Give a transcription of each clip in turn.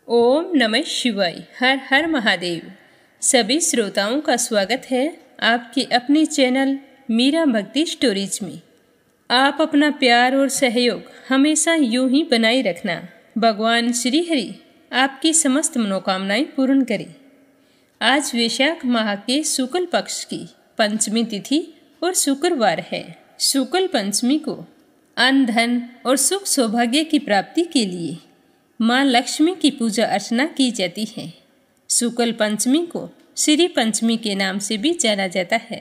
ओम नमः शिवाय। हर हर महादेव। सभी श्रोताओं का स्वागत है आपके अपने चैनल मीरा भक्ति स्टोरीज में। आप अपना प्यार और सहयोग हमेशा यूं ही बनाए रखना। भगवान श्री हरि आपकी समस्त मनोकामनाएं पूर्ण करें। आज वैशाख माह के शुक्ल पक्ष की पंचमी तिथि और शुक्रवार है। शुक्ल पंचमी को अन्न धन और सुख सौभाग्य की प्राप्ति के लिए माँ लक्ष्मी की पूजा अर्चना की जाती है। शुक्ल पंचमी को श्री पंचमी के नाम से भी जाना जाता है।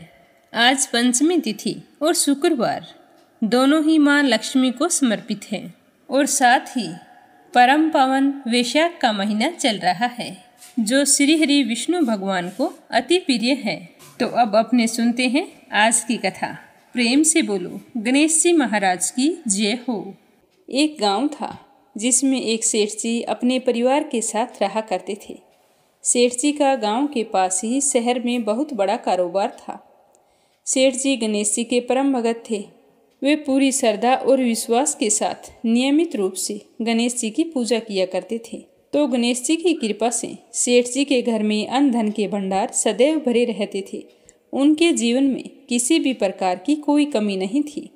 आज पंचमी तिथि और शुक्रवार दोनों ही माँ लक्ष्मी को समर्पित हैं और साथ ही परम पावन वैशाख का महीना चल रहा है जो श्री हरि विष्णु भगवान को अति प्रिय है। तो अब अपने सुनते हैं आज की कथा। प्रेम से बोलो गणेश जी महाराज की जय हो। एक गांव था जिसमें एक सेठ जी अपने परिवार के साथ रहा करते थे। सेठ जी का गांव के पास ही शहर में बहुत बड़ा कारोबार था। सेठ जी गणेश जी के परम भगत थे। वे पूरी श्रद्धा और विश्वास के साथ नियमित रूप से गणेश जी की पूजा किया करते थे। तो गणेश जी की कृपा से सेठ जी के घर में अन्न धन के भंडार सदैव भरे रहते थे। उनके जीवन में किसी भी प्रकार की कोई कमी नहीं थी।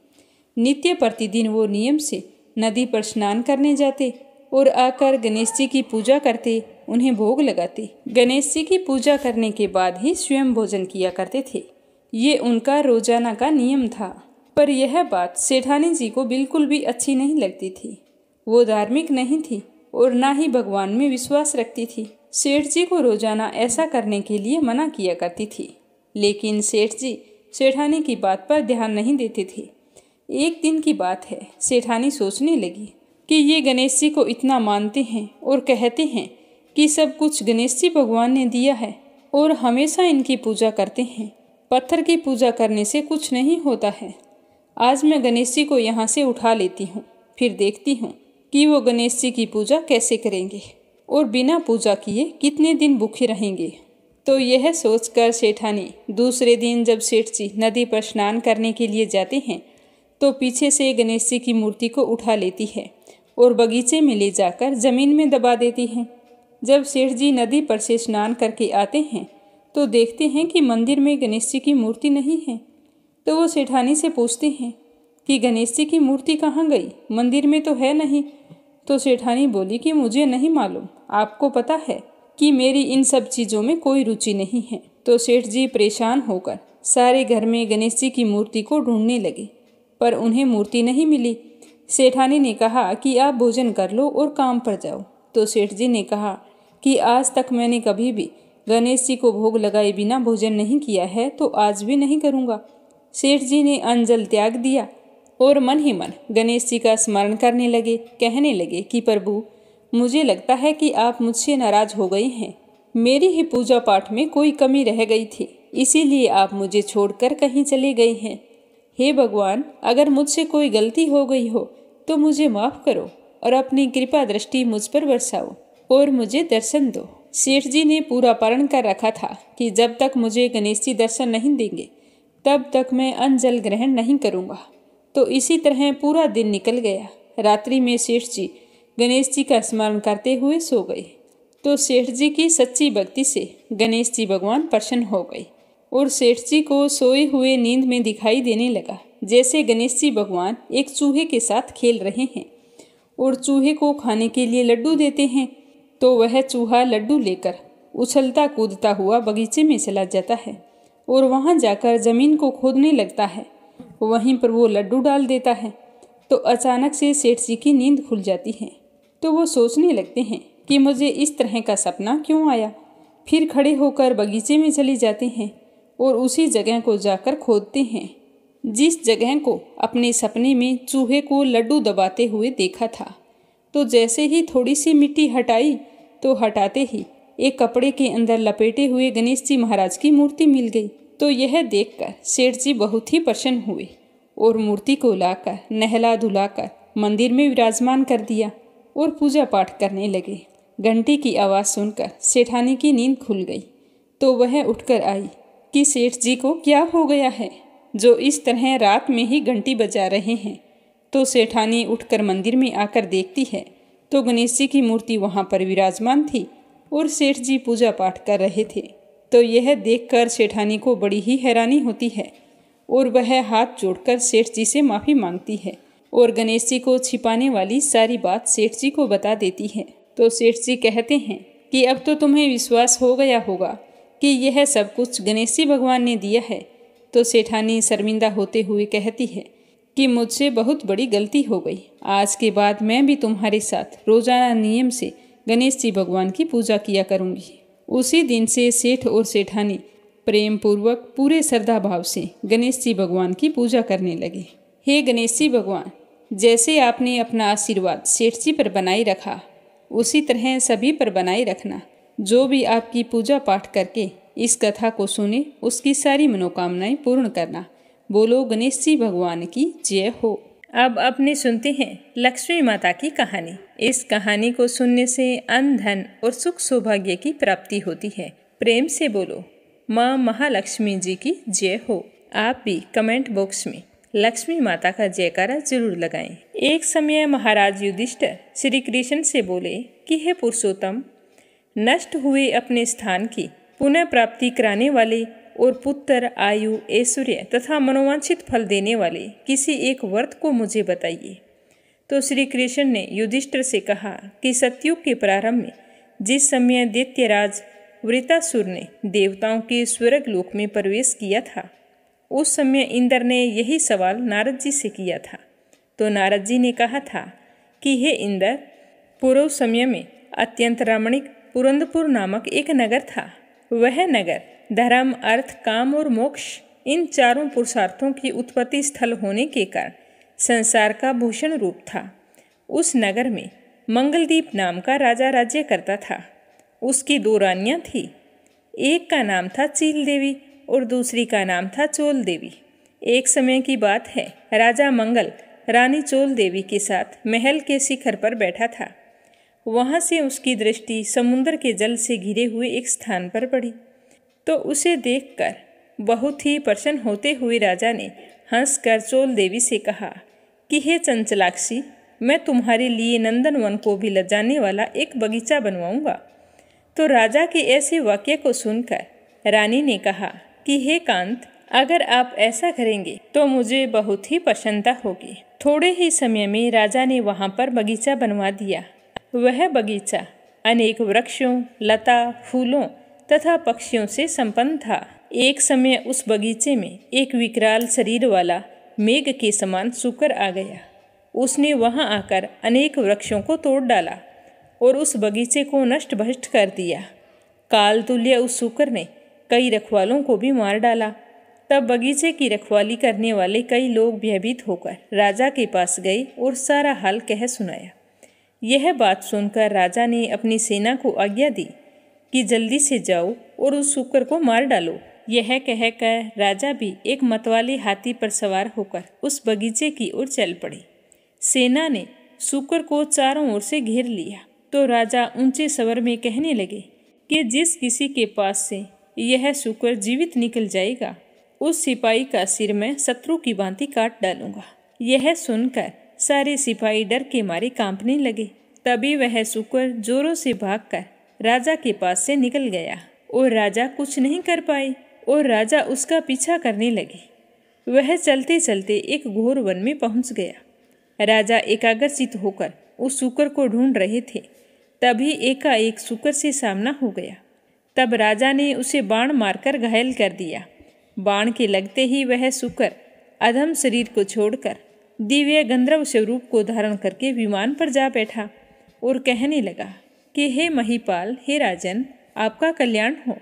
नित्य प्रतिदिन वो नियम से नदी पर स्नान करने जाते और आकर गणेश जी की पूजा करते, उन्हें भोग लगाते। गणेश जी की पूजा करने के बाद ही स्वयं भोजन किया करते थे। ये उनका रोजाना का नियम था। पर यह बात सेठानी जी को बिल्कुल भी अच्छी नहीं लगती थी। वो धार्मिक नहीं थी और ना ही भगवान में विश्वास रखती थी। सेठ जी को रोजाना ऐसा करने के लिए मना किया करती थी, लेकिन सेठ जी सेठानी की बात पर ध्यान नहीं देते थे। एक दिन की बात है, सेठानी सोचने लगी कि ये गणेश जी को इतना मानते हैं और कहते हैं कि सब कुछ गणेश जी भगवान ने दिया है और हमेशा इनकी पूजा करते हैं। पत्थर की पूजा करने से कुछ नहीं होता है। आज मैं गणेश जी को यहाँ से उठा लेती हूँ, फिर देखती हूँ कि वो गणेश जी की पूजा कैसे करेंगे और बिना पूजा किए कितने दिन भूखे रहेंगे। तो यह सोचकर सेठानी दूसरे दिन जब सेठ जी नदी पर स्नान करने के लिए जाते हैं तो पीछे से गणेश जी की मूर्ति को उठा लेती है और बगीचे में ले जाकर जमीन में दबा देती है। जब सेठ जी नदी पर से स्नान करके आते हैं तो देखते हैं कि मंदिर में गणेश जी की मूर्ति नहीं है। तो वो सेठानी से पूछते हैं कि गणेश जी की मूर्ति कहाँ गई, मंदिर में तो है नहीं। तो सेठानी बोली कि मुझे नहीं मालूम, आपको पता है कि मेरी इन सब चीज़ों में कोई रुचि नहीं है। तो सेठ जी परेशान होकर सारे घर में गणेश जी की मूर्ति को ढूंढने लगे, पर उन्हें मूर्ति नहीं मिली। सेठानी ने कहा कि आप भोजन कर लो और काम पर जाओ। तो सेठ जी ने कहा कि आज तक मैंने कभी भी गणेश जी को भोग लगाए बिना भोजन नहीं किया है, तो आज भी नहीं करूँगा। सेठ जी ने अन्न जल त्याग दिया और मन ही मन गणेश जी का स्मरण करने लगे। कहने लगे कि प्रभु, मुझे लगता है कि आप मुझसे नाराज हो गए हैं। मेरी ही पूजा पाठ में कोई कमी रह गई थी, इसीलिए आप मुझे छोड़कर कहीं चले गए हैं। हे भगवान, अगर मुझसे कोई गलती हो गई हो तो मुझे माफ़ करो और अपनी कृपा दृष्टि मुझ पर बरसाओ और मुझे दर्शन दो। सेठ जी ने पूरा प्रण कर रखा था कि जब तक मुझे गणेश जी दर्शन नहीं देंगे तब तक मैं अन्न जल ग्रहण नहीं करूँगा। तो इसी तरह पूरा दिन निकल गया। रात्रि में सेठ जी गणेश जी का स्मरण करते हुए सो गए। तो सेठ जी की सच्ची भक्ति से गणेश जी भगवान प्रसन्न हो गए और सेठ जी को सोए हुए नींद में दिखाई देने लगा जैसे गणेश जी भगवान एक चूहे के साथ खेल रहे हैं और चूहे को खाने के लिए लड्डू देते हैं। तो वह चूहा लड्डू लेकर उछलता कूदता हुआ बगीचे में चला जाता है और वहां जाकर जमीन को खोदने लगता है। वहीं पर वो लड्डू डाल देता है। तो अचानक से सेठ जी की नींद खुल जाती है। तो वो सोचने लगते हैं कि मुझे इस तरह का सपना क्यों आया। फिर खड़े होकर बगीचे में चले जाते हैं और उसी जगह को जाकर खोदते हैं जिस जगह को अपने सपने में चूहे को लड्डू दबाते हुए देखा था। तो जैसे ही थोड़ी सी मिट्टी हटाई तो हटाते ही एक कपड़े के अंदर लपेटे हुए गणेश जी महाराज की मूर्ति मिल गई। तो यह देखकर सेठ जी बहुत ही प्रसन्न हुए और मूर्ति को लाकर नहला धुलाकर मंदिर में विराजमान कर दिया और पूजा पाठ करने लगे। घंटी की आवाज़ सुनकर सेठानी की नींद खुल गई। तो वह उठकर आई कि सेठ जी को क्या हो गया है जो इस तरह रात में ही घंटी बजा रहे हैं। तो सेठानी उठकर मंदिर में आकर देखती है तो गणेश जी की मूर्ति वहाँ पर विराजमान थी और सेठ जी पूजा पाठ कर रहे थे। तो यह देखकर सेठानी को बड़ी ही हैरानी होती है और वह हाथ जोड़कर सेठ जी से माफ़ी मांगती है और गणेश जी को छिपाने वाली सारी बात सेठ जी को बता देती है। तो सेठ जी कहते हैं कि अब तो तुम्हें विश्वास हो गया होगा कि यह सब कुछ गणेश जी भगवान ने दिया है। तो सेठानी शर्मिंदा होते हुए कहती है कि मुझसे बहुत बड़ी गलती हो गई। आज के बाद मैं भी तुम्हारे साथ रोजाना नियम से गणेश जी भगवान की पूजा किया करूंगी। उसी दिन से सेठ और सेठानी प्रेम पूर्वक पूरे श्रद्धा भाव से गणेश जी भगवान की पूजा करने लगे। हे गणेश जी भगवान, जैसे आपने अपना आशीर्वाद सेठ जी पर बनाए रखा, उसी तरह सभी पर बनाए रखना। जो भी आपकी पूजा पाठ करके इस कथा को सुने, उसकी सारी मनोकामनाएं पूर्ण करना। बोलो गणेश जी भगवान की जय हो। अब अपने सुनते हैं लक्ष्मी माता की कहानी। इस कहानी को सुनने से अन्न धन और सुख सौभाग्य की प्राप्ति होती है। प्रेम से बोलो माँ महालक्ष्मी जी की जय हो। आप भी कमेंट बॉक्स में लक्ष्मी माता का जयकारा जरूर लगाएं। एक समय महाराज युधिष्ठिर श्री कृष्ण से बोले कि हे पुरुषोत्तम, नष्ट हुए अपने स्थान की पुनः प्राप्ति कराने वाले और पुत्र, आयु, ऐश्वर्य तथा मनोवांछित फल देने वाले किसी एक व्रत को मुझे बताइए। तो श्री कृष्ण ने युधिष्ठिर से कहा कि सतयुग के प्रारंभ में जिस समय दैत्यराज वृत्रासुर ने देवताओं के स्वर्ग लोक में प्रवेश किया था, उस समय इंद्र ने यही सवाल नारद जी से किया था। तो नारद जी ने कहा था कि हे इंद्र, पूर्व समय में अत्यंत रमणीक पुरंदपुर नामक एक नगर था। वह नगर धर्म, अर्थ, काम और मोक्ष इन चारों पुरुषार्थों की उत्पत्ति स्थल होने के कारण संसार का भूषण रूप था। उस नगर में मंगलदीप नाम का राजा राज्य करता था। उसकी 2 रानियां थी। एक का नाम था चील देवी और दूसरी का नाम था चोल देवी। एक समय की बात है, राजा मंगल रानी चोल देवी के साथ महल के शिखर पर बैठा था। वहां से उसकी दृष्टि समुद्र के जल से घिरे हुए एक स्थान पर पड़ी। तो उसे देखकर बहुत ही प्रसन्न होते हुए राजा ने हंसकर चोल देवी से कहा कि हे चंचलाक्षी, मैं तुम्हारे लिए नंदनवन को भी लजाने वाला एक बगीचा बनवाऊंगा। तो राजा के ऐसे वाक्य को सुनकर रानी ने कहा कि हे कांत, अगर आप ऐसा करेंगे तो मुझे बहुत ही प्रसन्नता होगी। थोड़े ही समय में राजा ने वहां पर बगीचा बनवा दिया। वह बगीचा अनेक वृक्षों, लता, फूलों तथा पक्षियों से संपन्न था। एक समय उस बगीचे में एक विकराल शरीर वाला मेघ के समान सूकर आ गया। उसने वहां आकर अनेक वृक्षों को तोड़ डाला और उस बगीचे को नष्ट भ्रष्ट कर दिया। काल तुल्य उस सूकर ने कई रखवालों को भी मार डाला। तब बगीचे की रखवाली करने वाले कई लोग भयभीत होकर राजा के पास गए और सारा हाल कह सुनाया। यह बात सुनकर राजा ने अपनी सेना को आज्ञा दी कि जल्दी से जाओ और उस सूकर को मार डालो। यह कहकर राजा भी एक मतवाले हाथी पर सवार होकर उस बगीचे की ओर चल पड़े। सेना ने सूकर को चारों ओर से घेर लिया। तो राजा ऊंचे स्वर में कहने लगे कि जिस किसी के पास से यह सूकर जीवित निकल जाएगा, उस सिपाही का सिर मैं शत्रु की भांति काट डालूंगा। यह सुनकर सारे सिपाही डर के मारे कांपने लगे। तभी वह सूकर जोरों से भागकर राजा के पास से निकल गया और राजा कुछ नहीं कर पाए और राजा उसका पीछा करने लगे। वह चलते चलते एक घोर वन में पहुंच गया। राजा एकाग्रचित होकर उस सूकर को ढूंढ रहे थे। तभी एकाएक सूकर से सामना हो गया। तब राजा ने उसे बाण मारकर घायल कर दिया। बाण के लगते ही वह सूकर अधम शरीर को छोड़कर दिव्य गंधर्व स्वरूप को धारण करके विमान पर जा बैठा और कहने लगा कि हे महिपाल, हे राजन, आपका कल्याण हो।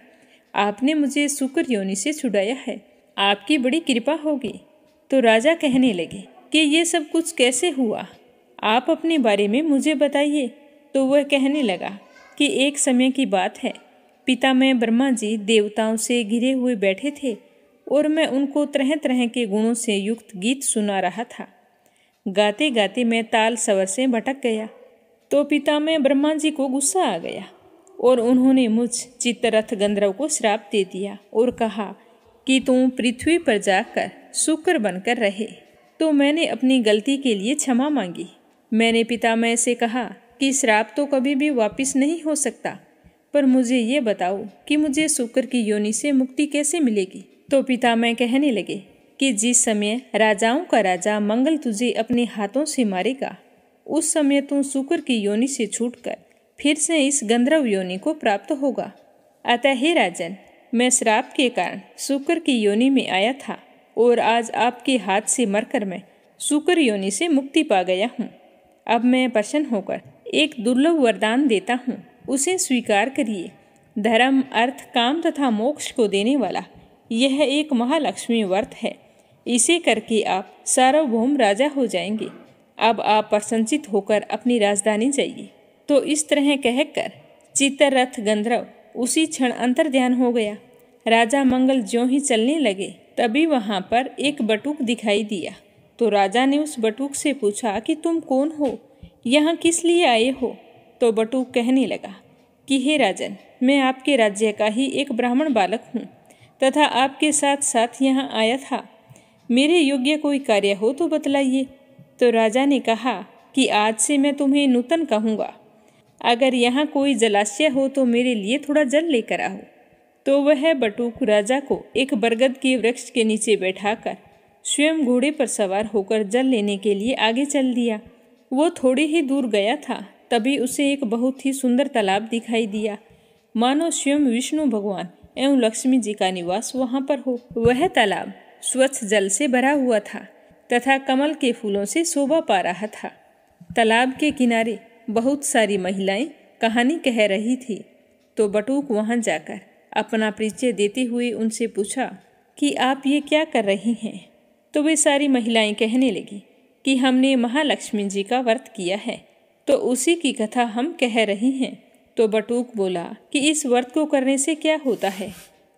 आपने मुझे सूकर योनि से छुड़ाया है, आपकी बड़ी कृपा होगी। तो राजा कहने लगे कि ये सब कुछ कैसे हुआ, आप अपने बारे में मुझे बताइए। तो वह कहने लगा कि एक समय की बात है, पितामह ब्रह्मा जी देवताओं से घिरे हुए बैठे थे और मैं उनको तरह तरह के गुणों से युक्त गीत सुना रहा था। गाते गाते मैं ताल स्वर से भटक गया। तो पितामह ब्रह्मा जी को गुस्सा आ गया और उन्होंने मुझ चित्तरथ गंधर्व को श्राप दे दिया और कहा कि तुम पृथ्वी पर जाकर शुक्र बनकर रहे। तो मैंने अपनी गलती के लिए क्षमा मांगी। मैंने पितामह से कहा कि श्राप तो कभी भी वापस नहीं हो सकता, पर मुझे ये बताओ कि मुझे शुक्र की योनि से मुक्ति कैसे मिलेगी। तो पितामह कहने लगे कि जिस समय राजाओं का राजा मंगल तुझे अपने हाथों से मारेगा, उस समय तू शुक्र की योनि से छूटकर फिर से इस गंधर्व योनि को प्राप्त होगा। अतः हे राजन, मैं श्राप के कारण शुक्र की योनि में आया था और आज आपके हाथ से मरकर मैं शुक्र योनि से मुक्ति पा गया हूँ। अब मैं प्रसन्न होकर एक दुर्लभ वरदान देता हूँ, उसे स्वीकार करिए। धर्म, अर्थ, काम तथा मोक्ष को देने वाला यह एक महालक्ष्मी व्रत है। इसे करके आप सार्वभौम राजा हो जाएंगे। अब आप प्रसन्नचित होकर अपनी राजधानी जाइए। तो इस तरह कहकर चित्ररथ गंधर्व उसी क्षण अंतर्ध्यान हो गया। राजा मंगल ज्यों ही चलने लगे, तभी वहां पर एक बटुक दिखाई दिया। तो राजा ने उस बटुक से पूछा कि तुम कौन हो, यहाँ किस लिए आए हो। तो बटुक कहने लगा कि हे राजन, मैं आपके राज्य का ही एक ब्राह्मण बालक हूँ तथा आपके साथ साथ यहाँ आया था। मेरे योग्य कोई कार्य हो तो बतलाइए। तो राजा ने कहा कि आज से मैं तुम्हें नूतन कहूँगा। अगर यहाँ कोई जलाशय हो तो मेरे लिए थोड़ा जल लेकर आओ। तो वह बटुक राजा को एक बरगद के वृक्ष के नीचे बैठाकर स्वयं घोड़े पर सवार होकर जल लेने के लिए आगे चल दिया। वो थोड़ी ही दूर गया था, तभी उसे एक बहुत ही सुंदर तालाब दिखाई दिया, मानो स्वयं विष्णु भगवान एवं लक्ष्मी जी का निवास वहां पर हो। वह तालाब स्वच्छ जल से भरा हुआ था तथा कमल के फूलों से शोभा पा रहा था। तालाब के किनारे बहुत सारी महिलाएं कहानी कह रही थी। तो बटुक वहां जाकर अपना परिचय देते हुए उनसे पूछा कि आप ये क्या कर रही हैं। तो वे सारी महिलाएं कहने लगी कि हमने महालक्ष्मी जी का व्रत किया है, तो उसी की कथा हम कह रही हैं। तो बटुक बोला कि इस व्रत को करने से क्या होता है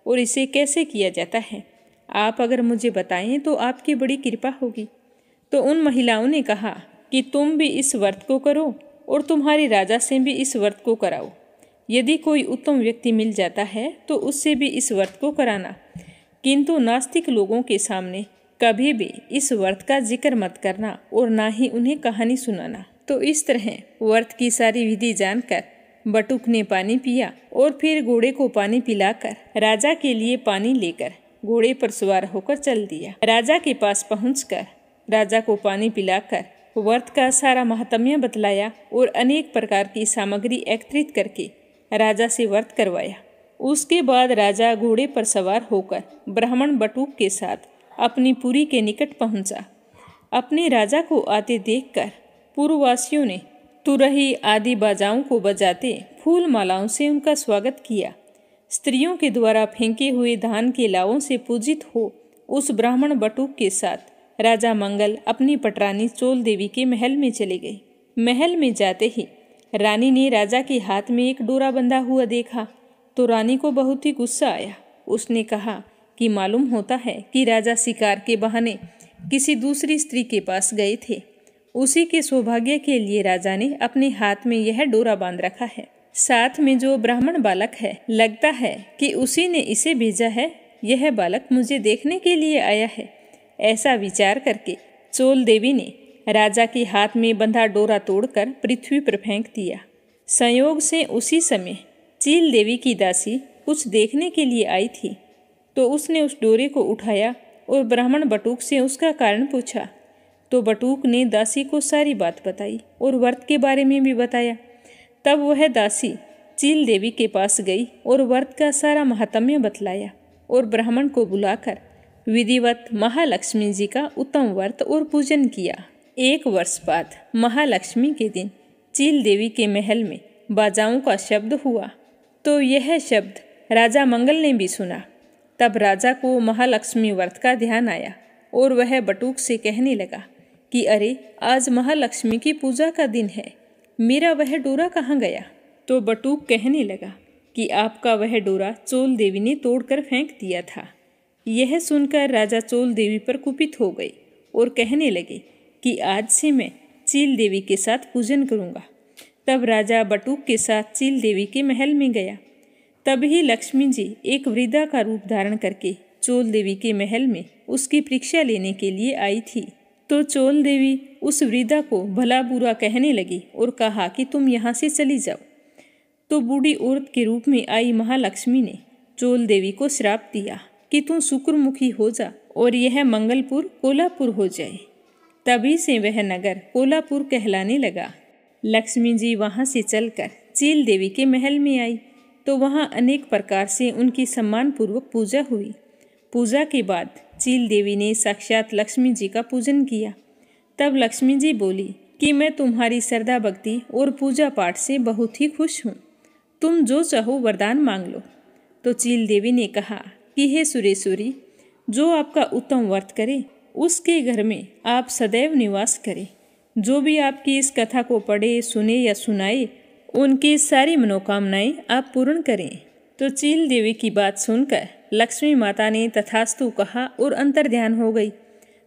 और इसे कैसे किया जाता है, आप अगर मुझे बताएं तो आपकी बड़ी कृपा होगी। तो उन महिलाओं ने कहा कि तुम भी इस व्रत को करो और तुम्हारे राजा से भी इस व्रत को कराओ। यदि कोई उत्तम व्यक्ति मिल जाता है तो उससे भी इस व्रत को कराना, किंतु नास्तिक लोगों के सामने कभी भी इस व्रत का जिक्र मत करना और ना ही उन्हें कहानी सुनाना। तो इस तरह व्रत की सारी विधि जानकर बटुक ने पानी पिया और फिर घोड़े को पानी पिलाकर राजा के लिए पानी लेकर घोड़े पर सवार होकर चल दिया। राजा के पास पहुंचकर राजा को पानी पिलाकर व्रत का सारा महात्म्य बतलाया और अनेक प्रकार की सामग्री एकत्रित करके राजा से व्रत करवाया। उसके बाद राजा घोड़े पर सवार होकर ब्राह्मण बटुक के साथ अपनी पुरी के निकट पहुंचा। अपने राजा को आते देखकर पूर्ववासियों ने तुरही आदि बाजाओं को बजाते फूल मालाओं से उनका स्वागत किया। स्त्रियों के द्वारा फेंके हुए धान के लावों से पूजित हो उस ब्राह्मण बटुक के साथ राजा मंगल अपनी पटरानी चोल देवी के महल में चले गए। महल में जाते ही रानी ने राजा के हाथ में एक डोरा बंधा हुआ देखा तो रानी को बहुत ही गुस्सा आया। उसने कहा कि मालूम होता है कि राजा शिकार के बहाने किसी दूसरी स्त्री के पास गए थे। उसी के सौभाग्य के लिए राजा ने अपने हाथ में यह डोरा बांध रखा है। साथ में जो ब्राह्मण बालक है, लगता है कि उसी ने इसे भेजा है। यह बालक मुझे देखने के लिए आया है। ऐसा विचार करके चोल देवी ने राजा के हाथ में बंधा डोरा तोड़कर पृथ्वी पर फेंक दिया। संयोग से उसी समय चील देवी की दासी कुछ देखने के लिए आई थी, तो उसने उस डोरे को उठाया और ब्राह्मण बटुक से उसका कारण पूछा। तो बटुक ने दासी को सारी बात बताई और व्रत के बारे में भी बताया। तब वह दासी चील देवी के पास गई और व्रत का सारा महात्म्य बतलाया और ब्राह्मण को बुलाकर विधिवत महालक्ष्मी जी का उत्तम व्रत और पूजन किया। 1 वर्ष बाद महालक्ष्मी के दिन चील देवी के महल में बाजाओं का शब्द हुआ। तो यह शब्द राजा मंगल ने भी सुना। तब राजा को महालक्ष्मी व्रत का ध्यान आया और वह बटुक से कहने लगा कि अरे, आज महालक्ष्मी की पूजा का दिन है, मेरा वह डोरा कहाँ गया। तो बटुक कहने लगा कि आपका वह डोरा चोल देवी ने तोड़कर फेंक दिया था। यह सुनकर राजा चोल देवी पर कुपित हो गए और कहने लगे कि आज से मैं चील देवी के साथ पूजन करूँगा। तब राजा बटुक के साथ चील देवी के महल में गया। तभी लक्ष्मी जी एक वृद्धा का रूप धारण करके चोल देवी के महल में उसकी परीक्षा लेने के लिए आई थी। तो चोल देवी उस वृद्धा को भला बुरा कहने लगी और कहा कि तुम यहाँ से चली जाओ। तो बूढ़ी औरत के रूप में आई महालक्ष्मी ने चोल देवी को श्राप दिया कि तू शुक्रमुखी हो जा और यह मंगलपुर कोल्हापुर हो जाए। तभी से वह नगर कोल्हापुर कहलाने लगा। लक्ष्मी जी वहाँ से चलकर चील देवी के महल में आई तो वहाँ अनेक प्रकार से उनकी सम्मानपूर्वक पूजा हुई। पूजा के बाद चील देवी ने साक्षात लक्ष्मी जी का पूजन किया। तब लक्ष्मी जी बोली कि मैं तुम्हारी श्रद्धा भक्ति और पूजा पाठ से बहुत ही खुश हूँ, तुम जो चाहो वरदान मांग लो। तो चील देवी ने कहा कि हे सुरेश्वरी, जो आपका उत्तम व्रत करे उसके घर में आप सदैव निवास करें। जो भी आपकी इस कथा को पढ़े, सुने या सुनाए, उनकी सारी मनोकामनाएं आप पूर्ण करें। तो चील देवी की बात सुनकर लक्ष्मी माता ने तथास्तु कहा और अंतर्ध्यान हो गई।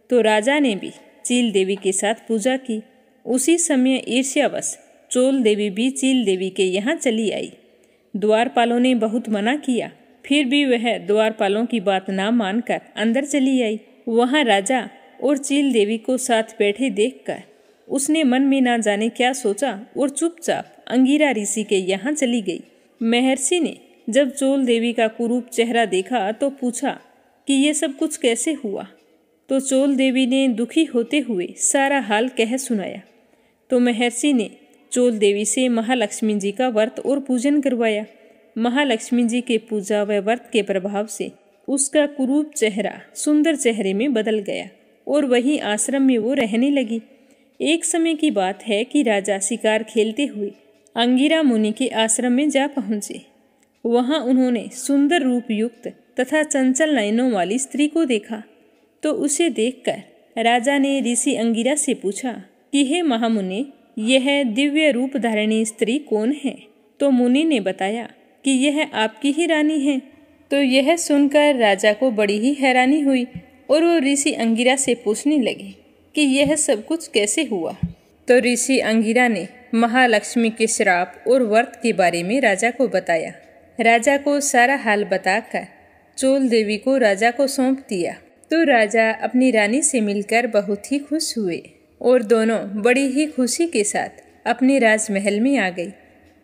तो राजा ने भी चील देवी के साथ पूजा की। उसी समय ईर्ष्यावश चोल देवी भी चील देवी के यहाँ चली आई। द्वारपालों ने बहुत मना किया, फिर भी वह द्वारपालों की बात ना मानकर अंदर चली आई। वहाँ राजा और चील देवी को साथ बैठे देखकर उसने मन में ना जाने क्या सोचा और चुपचाप अंगिरा ऋषि के यहाँ चली गई। महर्षि ने जब चोल देवी का कुरूप चेहरा देखा तो पूछा कि ये सब कुछ कैसे हुआ। तो चोल देवी ने दुखी होते हुए सारा हाल कह सुनाया। तो महर्षि ने चोल देवी से महालक्ष्मी जी का व्रत और पूजन करवाया। महालक्ष्मी जी के पूजा व व्रत के प्रभाव से उसका कुरूप चेहरा सुंदर चेहरे में बदल गया और वहीं आश्रम में वो रहने लगी। एक समय की बात है कि राजा शिकार खेलते हुए अंगिरा मुनि के आश्रम में जा पहुंचे। वहां उन्होंने सुंदर रूप युक्त तथा चंचल नयनों वाली स्त्री को देखा। तो उसे देखकर राजा ने ऋषि अंगिरा से पूछा कि हे महामुनि, यह दिव्य रूप धारिणी स्त्री कौन है। तो मुनि ने बताया कि यह आपकी ही रानी है। तो यह सुनकर राजा को बड़ी ही हैरानी हुई और वो ऋषि अंगिरा से पूछने लगे कि यह सब कुछ कैसे हुआ। तो ऋषि अंगिरा ने महालक्ष्मी के श्राप और व्रत के बारे में राजा को बताया। राजा को सारा हाल बताकर चोल देवी को राजा को सौंप दिया। तो राजा अपनी रानी से मिलकर बहुत ही खुश हुए और दोनों बड़ी ही खुशी के साथ अपने राजमहल में आ गई।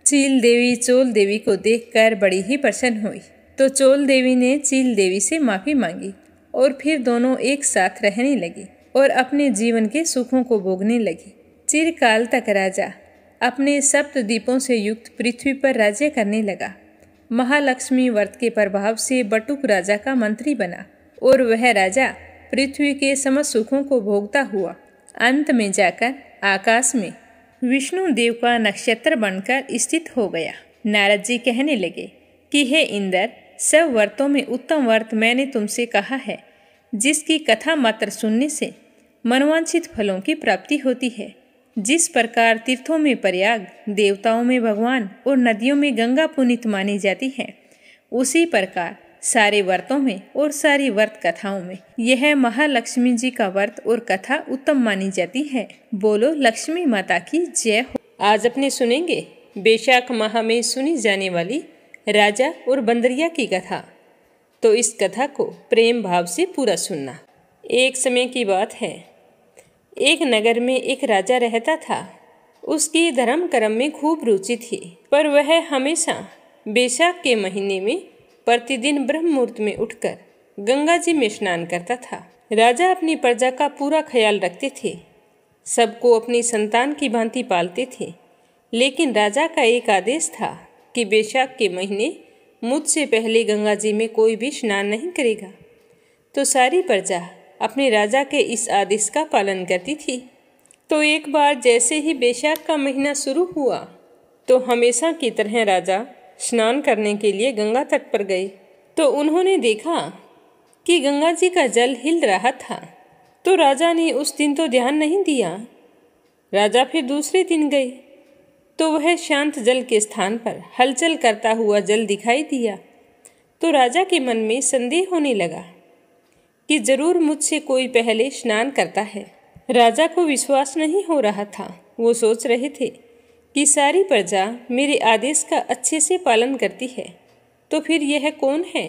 चील देवी चोल देवी को देखकर बड़ी ही प्रसन्न हुई। तो चोल देवी ने चील देवी से माफ़ी मांगी और फिर दोनों एक साथ रहने लगी और अपने जीवन के सुखों को भोगने लगी। चिरकाल तक राजा अपने सप्तद्वीपों से युक्त पृथ्वी पर राज्य करने लगा। महालक्ष्मी व्रत के प्रभाव से बटुक राजा का मंत्री बना और वह राजा पृथ्वी के समस्त सुखों को भोगता हुआ अंत में जाकर आकाश में विष्णु देव का नक्षत्र बनकर स्थित हो गया। नारद जी कहने लगे कि हे इंद्र, सब व्रतों में उत्तम व्रत मैंने तुमसे कहा है, जिसकी कथा मात्र सुनने से मनवांछित फलों की प्राप्ति होती है। जिस प्रकार तीर्थों में प्रयाग, देवताओं में भगवान और नदियों में गंगा पुनीत मानी जाती है, उसी प्रकार सारे व्रतों में और सारी व्रत कथाओं में यह महालक्ष्मी जी का व्रत और कथा उत्तम मानी जाती है। बोलो लक्ष्मी माता की जय हो। आज अपने सुनेंगे बैशाख माह में सुनी जाने वाली राजा और बंदरिया की कथा। तो इस कथा को प्रेम भाव से पूरा सुनना। एक समय की बात है, एक नगर में एक राजा रहता था। उसकी धर्म कर्म में खूब रुचि थी, पर वह हमेशा बैसाख के महीने में प्रतिदिन ब्रह्म मुहूर्त में उठकर गंगा जी में स्नान करता था। राजा अपनी प्रजा का पूरा ख्याल रखते थे, सबको अपनी संतान की भांति पालते थे। लेकिन राजा का एक आदेश था कि बैसाख के महीने मुझसे पहले गंगा जी में कोई भी स्नान नहीं करेगा। तो सारी प्रजा अपने राजा के इस आदेश का पालन करती थी। तो एक बार जैसे ही बैसाख का महीना शुरू हुआ तो हमेशा की तरह राजा स्नान करने के लिए गंगा तट पर गए। तो उन्होंने देखा कि गंगा जी का जल हिल रहा था। तो राजा ने उस दिन तो ध्यान नहीं दिया। राजा फिर दूसरे दिन गए तो वह शांत जल के स्थान पर हलचल करता हुआ जल दिखाई दिया। तो राजा के मन में संदेह होने लगा कि जरूर मुझसे कोई पहले स्नान करता है। राजा को विश्वास नहीं हो रहा था। वो सोच रहे थे कि सारी प्रजा मेरे आदेश का अच्छे से पालन करती है, तो फिर यह कौन है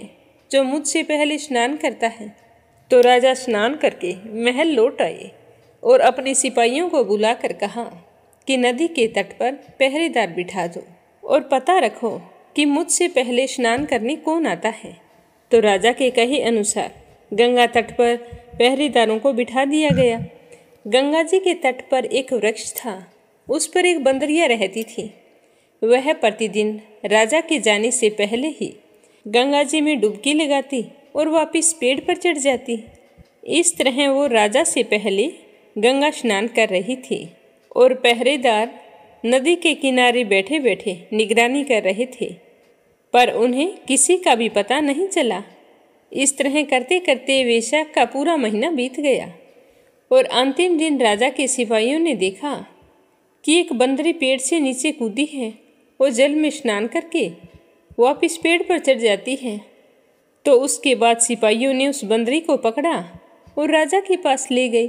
जो मुझसे पहले स्नान करता है। तो राजा स्नान करके महल लौट आए और अपने सिपाहियों को बुलाकर कहा कि नदी के तट पर पहरेदार बिठा दो और पता रखो कि मुझसे पहले स्नान करने कौन आता है। तो राजा के कहे अनुसार गंगा तट पर पहरेदारों को बिठा दिया गया। गंगा जी के तट पर एक वृक्ष था, उस पर एक बंदरिया रहती थी। वह प्रतिदिन राजा के जाने से पहले ही गंगा जी में डुबकी लगाती और वापस पेड़ पर चढ़ जाती। इस तरह वो राजा से पहले गंगा स्नान कर रही थी और पहरेदार नदी के किनारे बैठे बैठे निगरानी कर रहे थे, पर उन्हें किसी का भी पता नहीं चला। इस तरह करते करते वैशाख का पूरा महीना बीत गया और अंतिम दिन राजा के सिपाहियों ने देखा कि एक बंदरी पेड़ से नीचे कूदी है और जल में स्नान करके वापस पेड़ पर चढ़ जाती है। तो उसके बाद सिपाहियों ने उस बंदरी को पकड़ा और राजा के पास ले गए।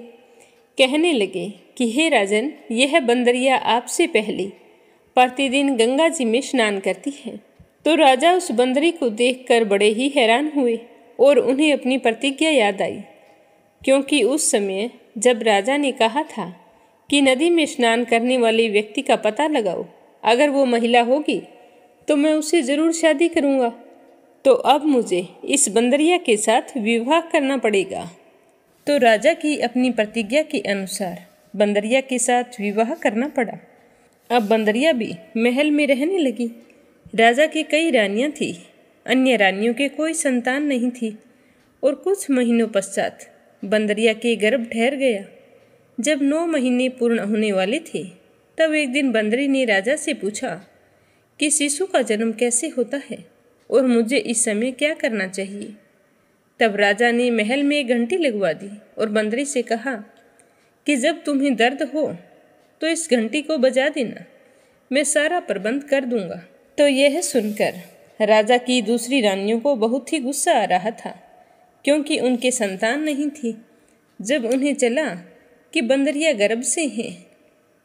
कहने लगे कि हे राजन, यह बंदरिया आपसे पहले प्रतिदिन गंगा जी में स्नान करती है। तो राजा उस बंदरी को देखकर बड़े ही हैरान हुए और उन्हें अपनी प्रतिज्ञा याद आई, क्योंकि उस समय जब राजा ने कहा था कि नदी में स्नान करने वाले व्यक्ति का पता लगाओ, अगर वो महिला होगी तो मैं उससे ज़रूर शादी करूँगा। तो अब मुझे इस बंदरिया के साथ विवाह करना पड़ेगा। तो राजा की अपनी प्रतिज्ञा के अनुसार बंदरिया के साथ विवाह करना पड़ा। अब बंदरिया भी महल में रहने लगी। राजा की कई रानियां थीं, अन्य रानियों के कोई संतान नहीं थी और कुछ महीनों पश्चात बंदरिया के गर्भ ठहर गया। जब 9 महीने पूर्ण होने वाले थे, तब एक दिन बंदरी ने राजा से पूछा कि शिशु का जन्म कैसे होता है और मुझे इस समय क्या करना चाहिए। तब राजा ने महल में एक घंटी लगवा दी और बंदरी से कहा कि जब तुम्हें दर्द हो तो इस घंटी को बजा देना, मैं सारा प्रबंध कर दूंगा। तो यह सुनकर राजा की दूसरी रानियों को बहुत ही गुस्सा आ रहा था, क्योंकि उनके संतान नहीं थी। जब उन्हें चला कि बंदरिया गर्भ से है,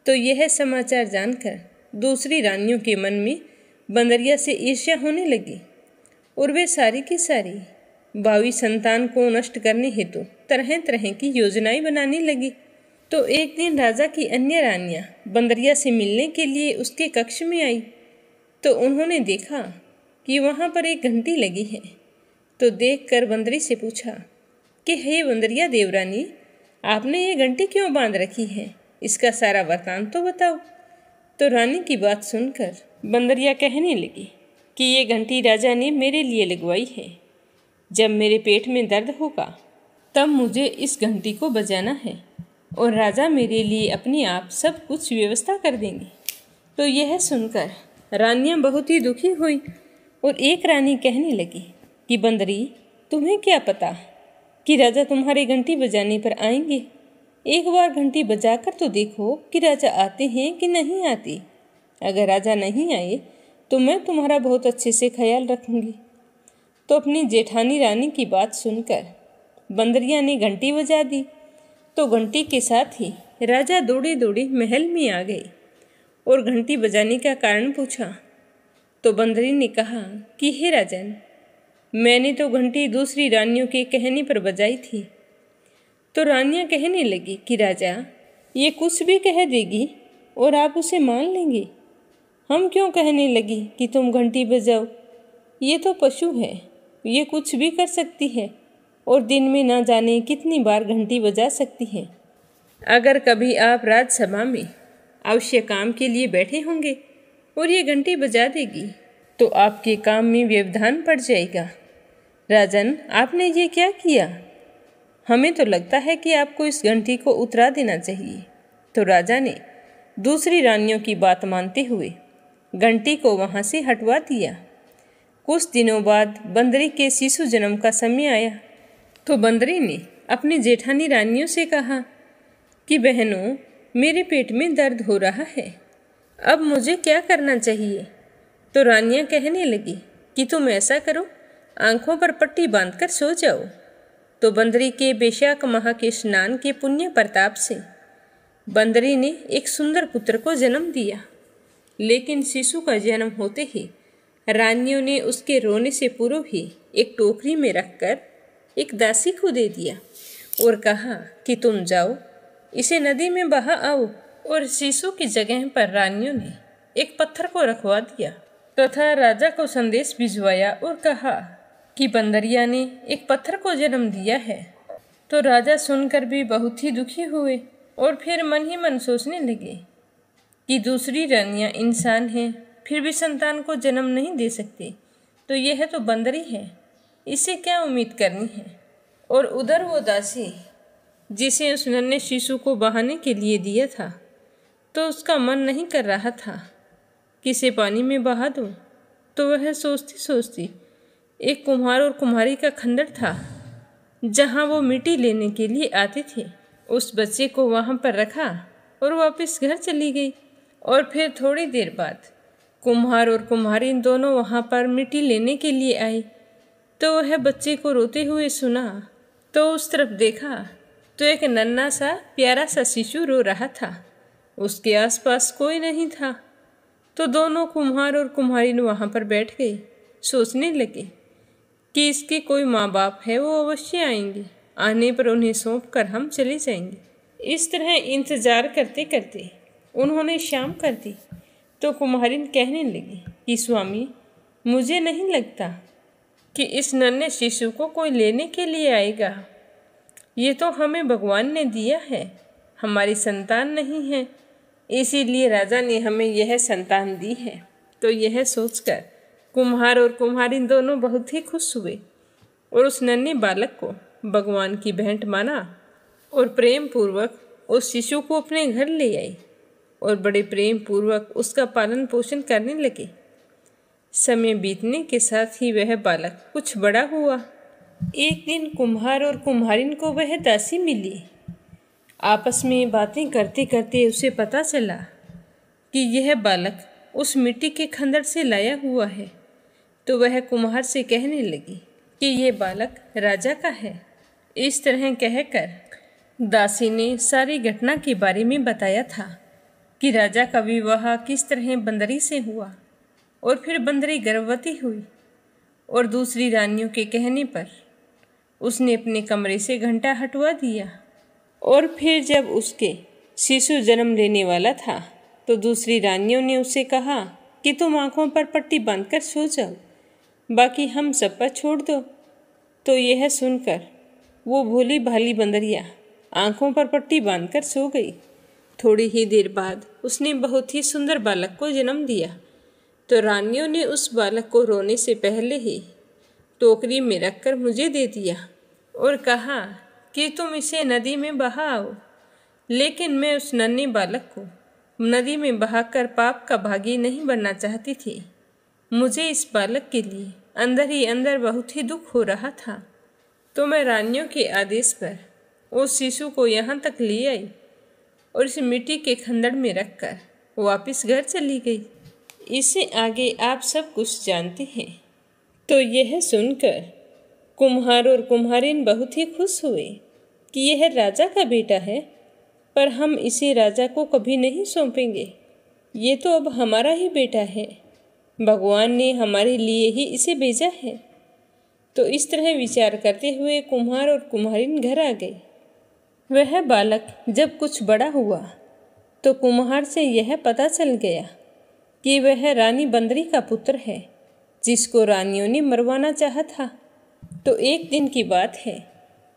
तो यह समाचार जानकर दूसरी रानियों के मन में बंदरिया से ईर्ष्या होने लगी और वे सारी की सारी भावी संतान को नष्ट करने हेतु तरह तरह की योजनाएं बनाने लगी। तो एक दिन राजा की अन्य रानियां बंदरिया से मिलने के लिए उसके कक्ष में आई, तो उन्होंने देखा कि वहाँ पर एक घंटी लगी है। तो देखकर बंदरी से पूछा कि हे बंदरिया देवरानी, आपने ये घंटी क्यों बांध रखी है, इसका सारा वृतांत तो बताओ। तो रानी की बात सुनकर बंदरिया कहने लगी कि ये घंटी राजा ने मेरे लिए लगवाई है। जब मेरे पेट में दर्द होगा तब मुझे इस घंटी को बजाना है और राजा मेरे लिए अपने आप सब कुछ व्यवस्था कर देंगे। तो यह सुनकर रानियां बहुत ही दुखी हुई और एक रानी कहने लगी कि बंदरी, तुम्हें क्या पता कि राजा तुम्हारे घंटी बजाने पर आएंगे। एक बार घंटी बजाकर तो देखो कि राजा आते हैं कि नहीं आते। अगर राजा नहीं आए तो मैं तुम्हारा बहुत अच्छे से ख्याल रखूंगी। तो अपनी जेठानी रानी की बात सुनकर बंदरिया ने घंटी बजा दी। तो घंटी के साथ ही राजा दौड़े दौड़े महल में आ गए और घंटी बजाने का कारण पूछा। तो बंदरी ने कहा कि हे राजन, मैंने तो घंटी दूसरी रानियों के कहने पर बजाई थी। तो रानियां कहने लगी कि राजा, ये कुछ भी कह देगी और आप उसे मान लेंगे। हम क्यों कहने लगी कि तुम घंटी बजाओ, ये तो पशु है, ये कुछ भी कर सकती है और दिन में ना जाने कितनी बार घंटी बजा सकती है। अगर कभी आप राजसभा में आवश्यक काम के लिए बैठे होंगे और ये घंटी बजा देगी तो आपके काम में व्यवधान पड़ जाएगा। राजन, आपने ये क्या किया? हमें तो लगता है कि आपको इस घंटी को उतरा देना चाहिए। तो राजा ने दूसरी रानियों की बात मानते हुए घंटी को वहाँ से हटवा दिया। कुछ दिनों बाद बंदरी के शिशु जन्म का समय आया। तो बंदरी ने अपनी जेठानी रानियों से कहा कि बहनों, मेरे पेट में दर्द हो रहा है, अब मुझे क्या करना चाहिए। तो रानियां कहने लगी कि तुम ऐसा करो, आंखों पर पट्टी बांधकर सो जाओ। तो बंदरी के वैशाख माह के स्नान के पुण्य प्रताप से बंदरी ने एक सुंदर पुत्र को जन्म दिया। लेकिन शिशु का जन्म होते ही रानियों ने उसके रोने से पूर्व ही एक टोकरी में रखकर एक दासी को दे दिया और कहा कि तुम जाओ, इसे नदी में बहा आओ। और शीशु की जगह पर रानियों ने एक पत्थर को रखवा दिया तथा राजा को संदेश भिजवाया और कहा कि बंदरिया ने एक पत्थर को जन्म दिया है। तो राजा सुनकर भी बहुत ही दुखी हुए और फिर मन ही मन सोचने लगे कि दूसरी रानियां इंसान हैं, फिर भी संतान को जन्म नहीं दे सकती, तो यह तो बंदरी है, इससे क्या उम्मीद करनी है। और उधर वो दासी जिसे उस नन्हे शिशु को बहाने के लिए दिया था, तो उसका मन नहीं कर रहा था कि इसे पानी में बहा दूं। तो वह सोचती सोचती एक कुम्हार और कुम्हारी का खंडर था जहाँ वो मिट्टी लेने के लिए आते थे, उस बच्चे को वहाँ पर रखा और वापस घर चली गई। और फिर थोड़ी देर बाद कुम्हार और कुम्हारी दोनों वहाँ पर मिट्टी लेने के लिए आए। तो वह बच्चे को रोते हुए सुना, तो उस तरफ देखा तो एक नन्हा सा प्यारा सा शिशु रो रहा था। उसके आसपास कोई नहीं था। तो दोनों कुम्हार और कुम्हारी वहाँ पर बैठ गए, सोचने लगे कि इसके कोई माँ बाप है, वो अवश्य आएंगे, आने पर उन्हें सौंप कर हम चले जाएंगे। इस तरह इंतजार करते करते उन्होंने शाम कर दी। तो कुम्हारिन कहने लगी कि स्वामी, मुझे नहीं लगता कि इस नन्हे शिशु को कोई लेने के लिए आएगा। ये तो हमें भगवान ने दिया है, हमारी संतान नहीं है, इसीलिए राजा ने हमें यह संतान दी है। तो यह सोचकर कुम्हार और कुम्हारिन दोनों बहुत ही खुश हुए और उस नन्हे बालक को भगवान की भेंट माना और प्रेम पूर्वक उस शिशु को अपने घर ले आए और बड़े प्रेम पूर्वक उसका पालन पोषण करने लगे। समय बीतने के साथ ही वह बालक कुछ बड़ा हुआ। एक दिन कुम्हार और कुम्हारिन को वह दासी मिली। आपस में बातें करते करते उसे पता चला कि यह बालक उस मिट्टी के खंडर से लाया हुआ है। तो वह कुम्हार से कहने लगी कि ये बालक राजा का है। इस तरह कहकर दासी ने सारी घटना के बारे में बताया था कि राजा का विवाह किस तरह बंदरी से हुआ और फिर बंदरी गर्भवती हुई और दूसरी रानियों के कहने पर उसने अपने कमरे से घंटा हटवा दिया। और फिर जब उसके शिशु जन्म लेने वाला था तो दूसरी रानियों ने उसे कहा कि तुम आंखों पर पट्टी बांधकर सो जाओ, बाकी हम सब पर छोड़ दो। तो यह सुनकर वो भोली भाली बंदरिया आंखों पर पट्टी बांधकर सो गई। थोड़ी ही देर बाद उसने बहुत ही सुंदर बालक को जन्म दिया। तो रानियों ने उस बालक को रोने से पहले ही टोकरी में रखकर मुझे दे दिया और कहा कि तुम इसे नदी में बहाओ। लेकिन मैं उस नन्हे बालक को नदी में बहाकर पाप का भागी नहीं बनना चाहती थी। मुझे इस बालक के लिए अंदर ही अंदर बहुत ही दुख हो रहा था। तो मैं रानियों के आदेश पर उस शिशु को यहाँ तक ले आई और इस मिट्टी के खंडर में रखकर वापस घर चली गई। इससे आगे आप सब कुछ जानते हैं। तो यह सुनकर कुम्हार और कुम्हारिन बहुत ही खुश हुए कि यह राजा का बेटा है, पर हम इसे राजा को कभी नहीं सौंपेंगे। ये तो अब हमारा ही बेटा है, भगवान ने हमारे लिए ही इसे भेजा है। तो इस तरह विचार करते हुए कुम्हार और कुम्हारिन घर आ गए। वह बालक जब कुछ बड़ा हुआ तो कुम्हार से यह पता चल गया कि वह रानी बंदरी का पुत्र है, जिसको रानियों ने मरवाना चाहा था। तो एक दिन की बात है,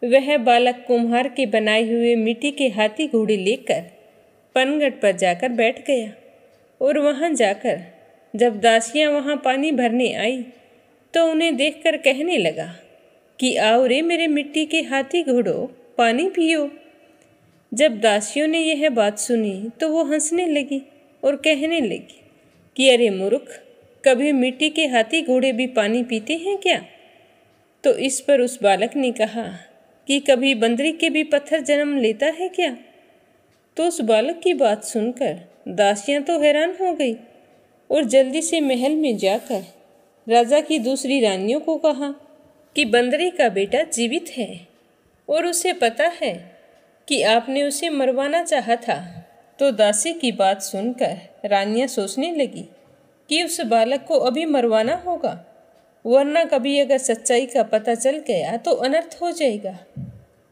वह बालक कुम्हार के बनाए हुए मिट्टी के हाथी घोड़े लेकर पनघट पर जाकर बैठ गया और वहां जाकर जब दासियां वहां पानी भरने आई तो उन्हें देखकर कहने लगा कि आओ रे मेरे मिट्टी के हाथी घोड़ों, पानी पियो। जब दासियों ने यह बात सुनी तो वो हंसने लगी और कहने लगी कि अरे मूर्ख, कभी मिट्टी के हाथी घोड़े भी पानी पीते हैं क्या? तो इस पर उस बालक ने कहा कि कभी बंदरी के भी पत्थर जन्म लेता है क्या? तो उस बालक की बात सुनकर दासियां तो हैरान हो गई और जल्दी से महल में जाकर राजा की दूसरी रानियों को कहा कि बंदरी का बेटा जीवित है और उसे पता है कि आपने उसे मरवाना चाहा था। तो दासी की बात सुनकर रानियां सोचने लगी कि उस बालक को अभी मरवाना होगा, वरना कभी अगर सच्चाई का पता चल गया तो अनर्थ हो जाएगा।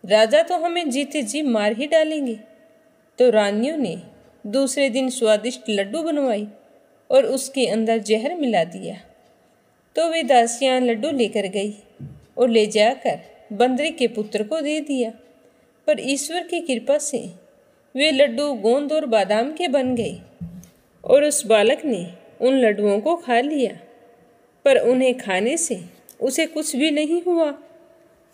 राजा तो हमें जीते जी मार ही डालेंगे। तो रानियों ने दूसरे दिन स्वादिष्ट लड्डू बनवाए और उसके अंदर जहर मिला दिया। तो वे दासियां लड्डू लेकर गई और ले जाकर बंदरी के पुत्र को दे दिया। पर ईश्वर की कृपा से वे लड्डू गोंद और बादाम के बन गए और उस बालक ने उन लड्डुओं को खा लिया, पर उन्हें खाने से उसे कुछ भी नहीं हुआ।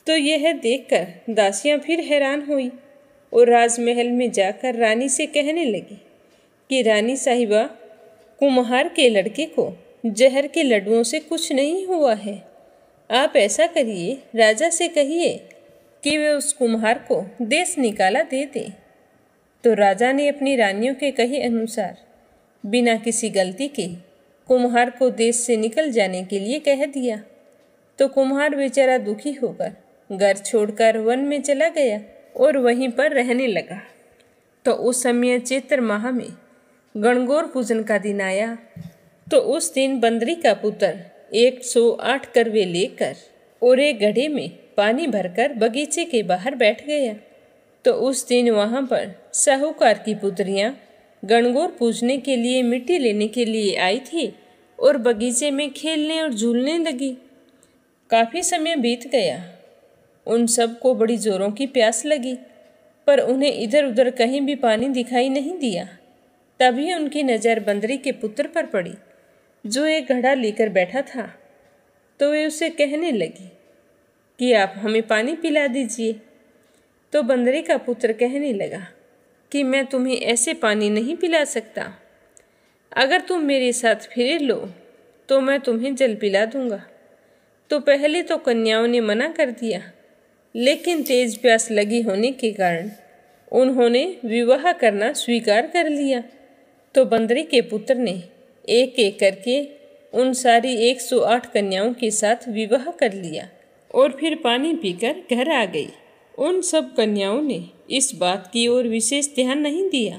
तो यह देखकर दासियां फिर हैरान हुई और राजमहल में जाकर रानी से कहने लगी कि रानी साहिबा, कुम्हार के लड़के को जहर के लड्डुओं से कुछ नहीं हुआ है। आप ऐसा करिए, राजा से कहिए कि वे उस कुम्हार को देश निकाला दे दे। तो राजा ने अपनी रानियों के कहे अनुसार बिना किसी गलती के कुम्हार को देश से निकल जाने के लिए कह दिया। तो कुम्हार बेचारा दुखी होकर घर छोड़कर वन में चला गया और वहीं पर रहने लगा। तो उस समय चैत्र माह में गणगौर पूजन का दिन आया। तो उस दिन बंदरी का पुत्र 108 करवे लेकर और एक घड़े में पानी भरकर बगीचे के बाहर बैठ गया। तो उस दिन वहां पर साहूकार की पुत्रियां गणगौर पूजने के लिए मिट्टी लेने के लिए आई थी और बगीचे में खेलने और झूलने लगी। काफी समय बीत गया। उन सब को बड़ी जोरों की प्यास लगी, पर उन्हें इधर उधर कहीं भी पानी दिखाई नहीं दिया। तभी उनकी नज़र बंदरी के पुत्र पर पड़ी, जो एक घड़ा लेकर बैठा था। तो वे उसे कहने लगी कि आप हमें पानी पिला दीजिए। तो बंदरी का पुत्र कहने लगा कि मैं तुम्हें ऐसे पानी नहीं पिला सकता। अगर तुम मेरे साथ फिर लो तो मैं तुम्हें जल पिला दूंगा। तो पहले तो कन्याओं ने मना कर दिया, लेकिन तेज प्यास लगी होने के कारण उन्होंने विवाह करना स्वीकार कर लिया। तो बंदरी के पुत्र ने एक एक करके उन सारी 108 कन्याओं के साथ विवाह कर लिया और फिर पानी पीकर घर आ गई। उन सब कन्याओं ने इस बात की ओर विशेष ध्यान नहीं दिया।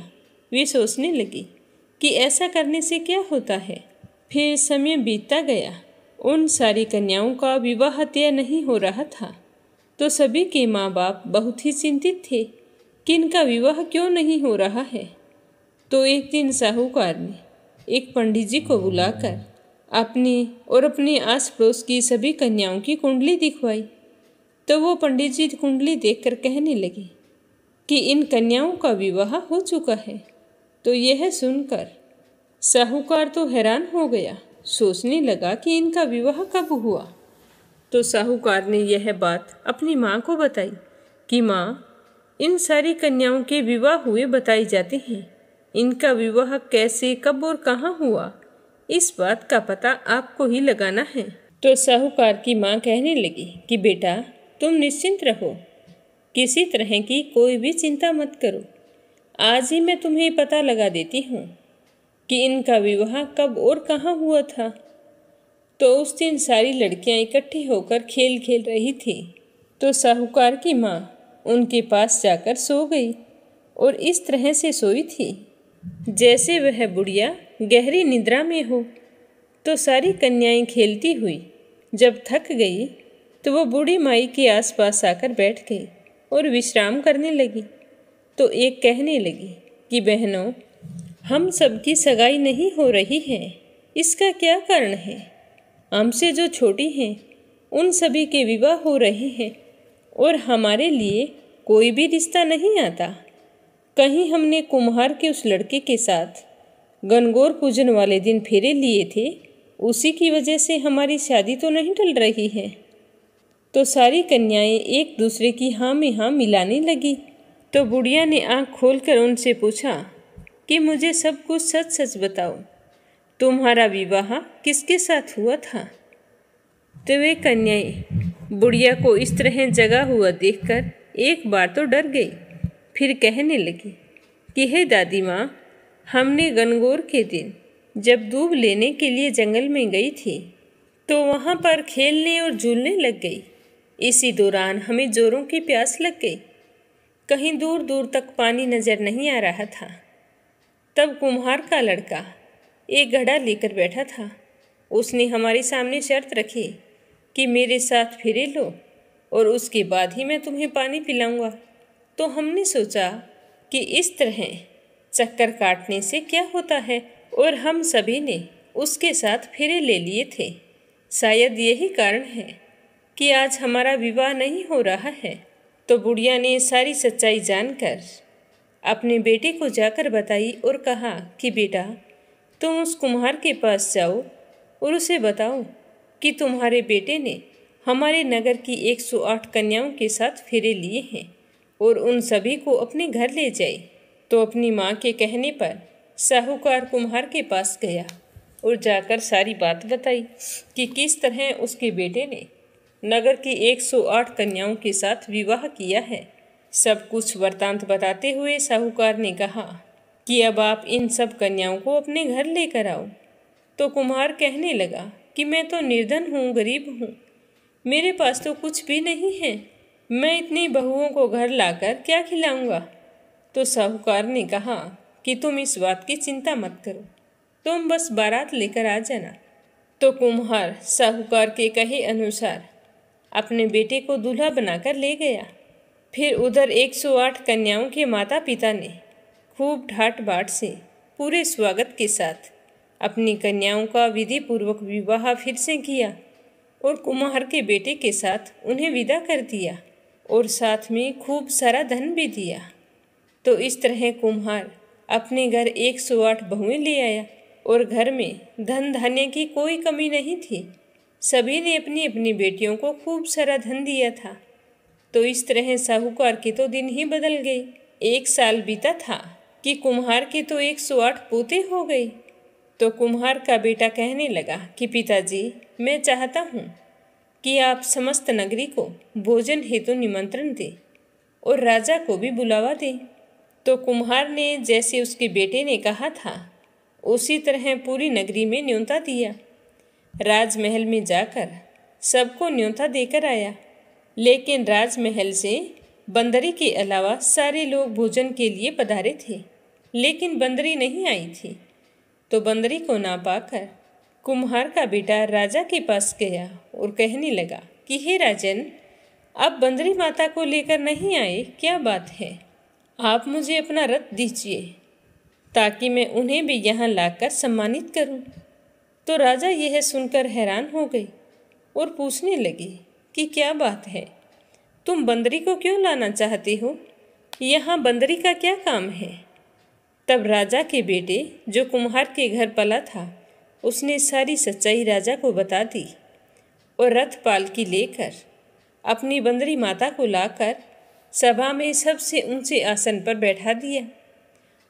वे सोचने लगी कि ऐसा करने से क्या होता है। फिर समय बीतता गया। उन सारी कन्याओं का विवाह तय नहीं हो रहा था। तो सभी के माँ बाप बहुत ही चिंतित थे कि इनका विवाह क्यों नहीं हो रहा है। तो एक दिन साहूकार ने एक पंडित जी को बुलाकर अपनी और अपने आस पड़ोस की सभी कन्याओं की कुंडली दिखवाई। तो वो पंडित जी कुंडली देखकर कहने लगे कि इन कन्याओं का विवाह हो चुका है। तो यह सुनकर साहूकार तो हैरान हो गया, सोचने लगा कि इनका विवाह कब हुआ। तो साहूकार ने यह बात अपनी माँ को बताई कि माँ, इन सारी कन्याओं के विवाह हुए बताए जाते हैं, इनका विवाह कैसे, कब और कहाँ हुआ, इस बात का पता आपको ही लगाना है। तो साहूकार की माँ कहने लगी कि बेटा, तुम निश्चिंत रहो, किसी तरह की कोई भी चिंता मत करो। आज ही मैं तुम्हें पता लगा देती हूँ कि इनका विवाह कब और कहाँ हुआ था। तो उस दिन सारी लड़कियाँ इकट्ठी होकर खेल खेल रही थी। तो साहूकार की माँ उनके पास जाकर सो गई और इस तरह से सोई थी जैसे वह बुढ़िया गहरी निद्रा में हो। तो सारी कन्याएं खेलती हुई जब थक गई तो वो बूढ़ी माई के आसपास आकर बैठ गई और विश्राम करने लगी। तो एक कहने लगी कि बहनों, हम सबकी सगाई नहीं हो रही है, इसका क्या कारण है? हमसे जो छोटी हैं उन सभी के विवाह हो रहे हैं और हमारे लिए कोई भी रिश्ता नहीं आता। कहीं हमने कुम्हार के उस लड़के के साथ गणगौर पूजन वाले दिन फेरे लिए थे, उसी की वजह से हमारी शादी तो नहीं टल रही है। तो सारी कन्याएं एक दूसरे की हाँ में हाँ मिलाने लगी। तो बुढ़िया ने आँख खोलकर उनसे पूछा कि मुझे सब कुछ सच सच बताओ, तुम्हारा विवाह किसके साथ हुआ था? तो वे कन्याएं बुढ़िया को इस तरह जगा हुआ देखकर एक बार तो डर गई, फिर कहने लगी कि हे दादी माँ, हमने गणगौर के दिन जब दूब लेने के लिए जंगल में गई थी तो वहाँ पर खेलने और झूलने लग गई। इसी दौरान हमें जोरों की प्यास लग गई, कहीं दूर दूर तक पानी नजर नहीं आ रहा था। तब कुम्हार का लड़का एक घड़ा लेकर बैठा था। उसने हमारे सामने शर्त रखी कि मेरे साथ फिरे लो और उसके बाद ही मैं तुम्हें पानी पिलाऊंगा। तो हमने सोचा कि इस तरह चक्कर काटने से क्या होता है, और हम सभी ने उसके साथ फेरे ले लिए थे। शायद यही कारण है कि आज हमारा विवाह नहीं हो रहा है। तो बुढ़िया ने सारी सच्चाई जानकर अपने बेटे को जाकर बताई और कहा कि बेटा, तुम उस कुम्हार के पास जाओ और उसे बताओ कि तुम्हारे बेटे ने हमारे नगर की 108 कन्याओं के साथ फेरे लिए हैं और उन सभी को अपने घर ले जाए। तो अपनी माँ के कहने पर साहूकार कुम्हार के पास गया और जाकर सारी बात बताई कि किस तरह उसके बेटे ने नगर की 108 कन्याओं के साथ विवाह किया है। सब कुछ वृतांत बताते हुए साहूकार ने कहा कि अब आप इन सब कन्याओं को अपने घर लेकर आओ। तो कुम्हार कहने लगा कि मैं तो निर्धन हूँ, गरीब हूँ, मेरे पास तो कुछ भी नहीं है, मैं इतनी बहुओं को घर लाकर क्या खिलाऊंगा। तो साहूकार ने कहा कि तुम इस बात की चिंता मत करो, तुम बस बारात लेकर आ जाना। तो कुम्हार साहूकार के कहे अनुसार अपने बेटे को दूल्हा बनाकर ले गया। फिर उधर 108 कन्याओं के माता पिता ने खूब ठाट बाट से पूरे स्वागत के साथ अपनी कन्याओं का विधि पूर्वक विवाह फिर से किया और कुम्हार के बेटे के साथ उन्हें विदा कर दिया और साथ में खूब सारा धन भी दिया। तो इस तरह कुम्हार अपने घर 108 बहुएं ले आया और घर में धन धान्य की कोई कमी नहीं थी। सभी ने अपनी अपनी बेटियों को खूब सारा धन दिया था। तो इस तरह साहूकार के तो दिन ही बदल गए। 1 साल बीता था कि कुम्हार के तो 108 पोते हो गए। तो कुम्हार का बेटा कहने लगा कि पिताजी, मैं चाहता हूँ कि आप समस्त नगरी को भोजन हेतु निमंत्रण दें और राजा को भी बुलावा दें। तो कुम्हार ने जैसे उसके बेटे ने कहा था उसी तरह पूरी नगरी में न्योता दिया। राजमहल में जाकर सबको न्योता देकर आया, लेकिन राजमहल से बंदरी के अलावा सारे लोग भोजन के लिए पधारे थे, लेकिन बंदरी नहीं आई थी। तो बंदरी को ना पाकर कुम्हार का बेटा राजा के पास गया और कहने लगा कि हे राजन, आप बंदरी माता को लेकर नहीं आए, क्या बात है? आप मुझे अपना रथ दीजिए ताकि मैं उन्हें भी यहाँ लाकर सम्मानित करूं। तो राजा यह सुनकर हैरान हो गई और पूछने लगी कि क्या बात है, तुम बंदरी को क्यों लाना चाहते हो? यहाँ बंदरी का क्या काम है? तब राजा के बेटे जो कुम्हार के घर पला था उसने सारी सच्चाई राजा को बता दी और रथ पालकी लेकर अपनी बंदरी माता को लाकर सभा में सबसे ऊंचे आसन पर बैठा दिया।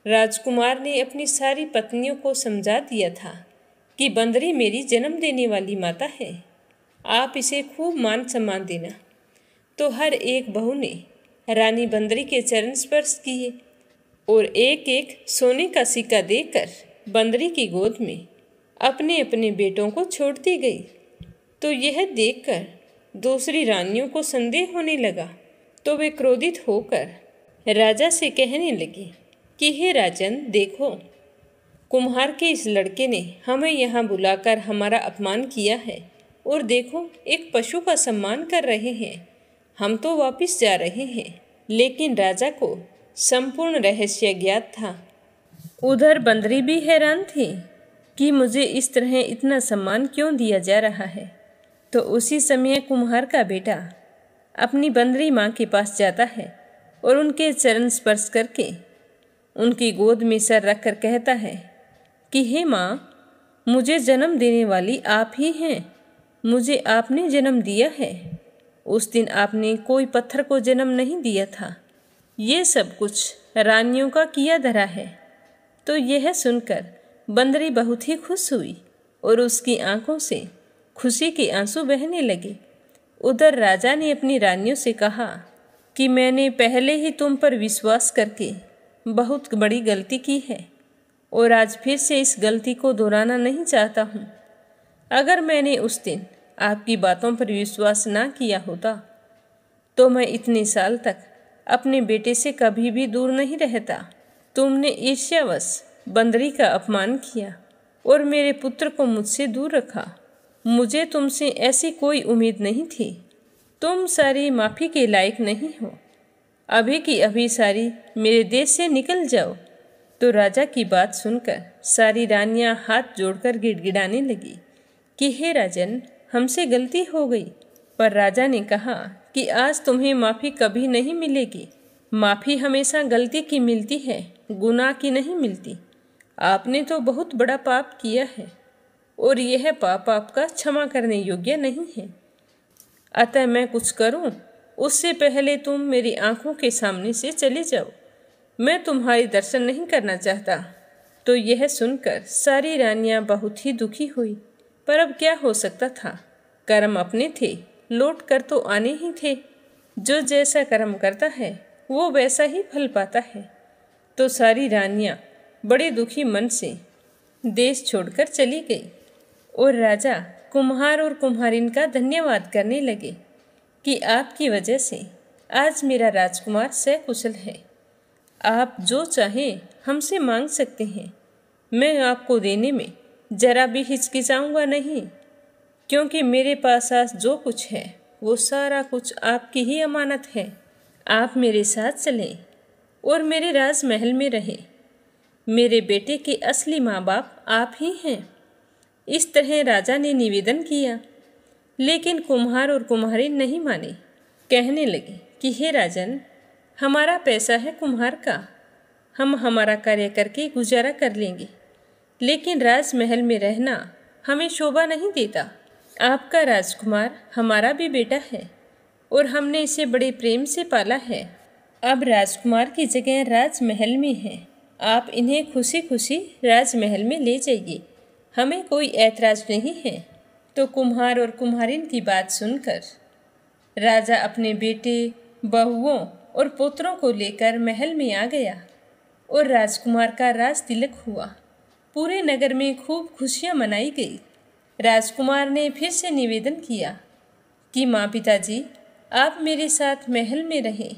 राजकुमार ने अपनी सारी पत्नियों को समझा दिया था कि बंदरी मेरी जन्म देने वाली माता है, आप इसे खूब मान सम्मान देना। तो हर एक बहू ने रानी बंदरी के चरण स्पर्श किए और एक एक सोने का सिक्का देकर बंदरी की गोद में अपने अपने बेटों को छोड़ती गई। तो यह देखकर दूसरी रानियों को संदेह होने लगा। तो वे क्रोधित होकर राजा से कहने लगी कि हे राजन, देखो, कुम्हार के इस लड़के ने हमें यहाँ बुलाकर हमारा अपमान किया है और देखो, एक पशु का सम्मान कर रहे हैं। हम तो वापस जा रहे हैं। लेकिन राजा को संपूर्ण रहस्य ज्ञात था। उधर बंदरी भी हैरान थी कि मुझे इस तरह इतना सम्मान क्यों दिया जा रहा है। तो उसी समय कुम्हार का बेटा अपनी बंदरी माँ के पास जाता है और उनके चरण स्पर्श करके उनकी गोद में सर रखकर कहता है कि हे माँ, मुझे जन्म देने वाली आप ही हैं, मुझे आपने जन्म दिया है। उस दिन आपने कोई पत्थर को जन्म नहीं दिया था। ये सब कुछ रानियों का किया धरा है। तो यह सुनकर बंदरी बहुत ही खुश हुई और उसकी आंखों से खुशी के आंसू बहने लगे। उधर राजा ने अपनी रानियों से कहा कि मैंने पहले ही तुम पर विश्वास करके बहुत बड़ी गलती की है और आज फिर से इस गलती को दोहराना नहीं चाहता हूँ। अगर मैंने उस दिन आपकी बातों पर विश्वास ना किया होता तो मैं इतने साल तक अपने बेटे से कभी भी दूर नहीं रहता। तुमने ईर्ष्यावश बंदरी का अपमान किया और मेरे पुत्र को मुझसे दूर रखा। मुझे तुमसे ऐसी कोई उम्मीद नहीं थी। तुम सारी माफ़ी के लायक नहीं हो। अभी की अभी सारी मेरे देश से निकल जाओ। तो राजा की बात सुनकर सारी रानियां हाथ जोड़कर गिड़गिड़ाने लगी कि हे राजन, हमसे गलती हो गई। पर राजा ने कहा कि आज तुम्हें माफ़ी कभी नहीं मिलेगी। माफ़ी हमेशा गलती की मिलती है, गुनाह की नहीं मिलती। आपने तो बहुत बड़ा पाप किया है और यह पाप आपका क्षमा करने योग्य नहीं है। अतः मैं कुछ करूं उससे पहले तुम मेरी आंखों के सामने से चले जाओ। मैं तुम्हारी दर्शन नहीं करना चाहता। तो यह सुनकर सारी रानियां बहुत ही दुखी हुई, पर अब क्या हो सकता था। कर्म अपने थे, लौट कर तो आने ही थे। जो जैसा कर्म करता है वो वैसा ही फल पाता है। तो सारी रानियां बड़े दुखी मन से देश छोड़कर चली गई और राजा कुम्हार और कुम्हारिन का धन्यवाद करने लगे कि आपकी वजह से आज मेरा राजकुमार सकुशल है। आप जो चाहें हमसे मांग सकते हैं। मैं आपको देने में जरा भी हिचकिचाऊंगा नहीं, क्योंकि मेरे पास आज जो कुछ है वो सारा कुछ आपकी ही अमानत है। आप मेरे साथ चलें और मेरे राजमहल में रहें। मेरे बेटे के असली माँ बाप आप ही हैं। इस तरह राजा ने निवेदन किया, लेकिन कुम्हार और कुम्हारिन नहीं माने। कहने लगे कि हे राजन, हमारा पैसा है कुम्हार का, हम हमारा कार्य करके गुजारा कर लेंगे, लेकिन राजमहल में रहना हमें शोभा नहीं देता। आपका राजकुमार हमारा भी बेटा है और हमने इसे बड़े प्रेम से पाला है। अब राजकुमार की जगह राजमहल में है। आप इन्हें खुशी खुशी राजमहल में ले जाइए, हमें कोई ऐतराज नहीं है। तो कुम्हार और कुम्हारिन की बात सुनकर राजा अपने बेटे, बहुओं और पुत्रों को लेकर महल में आ गया और राजकुमार का राज तिलक हुआ। पूरे नगर में खूब खुशियां मनाई गई। राजकुमार ने फिर से निवेदन किया कि माँ पिताजी, आप मेरे साथ महल में रहें,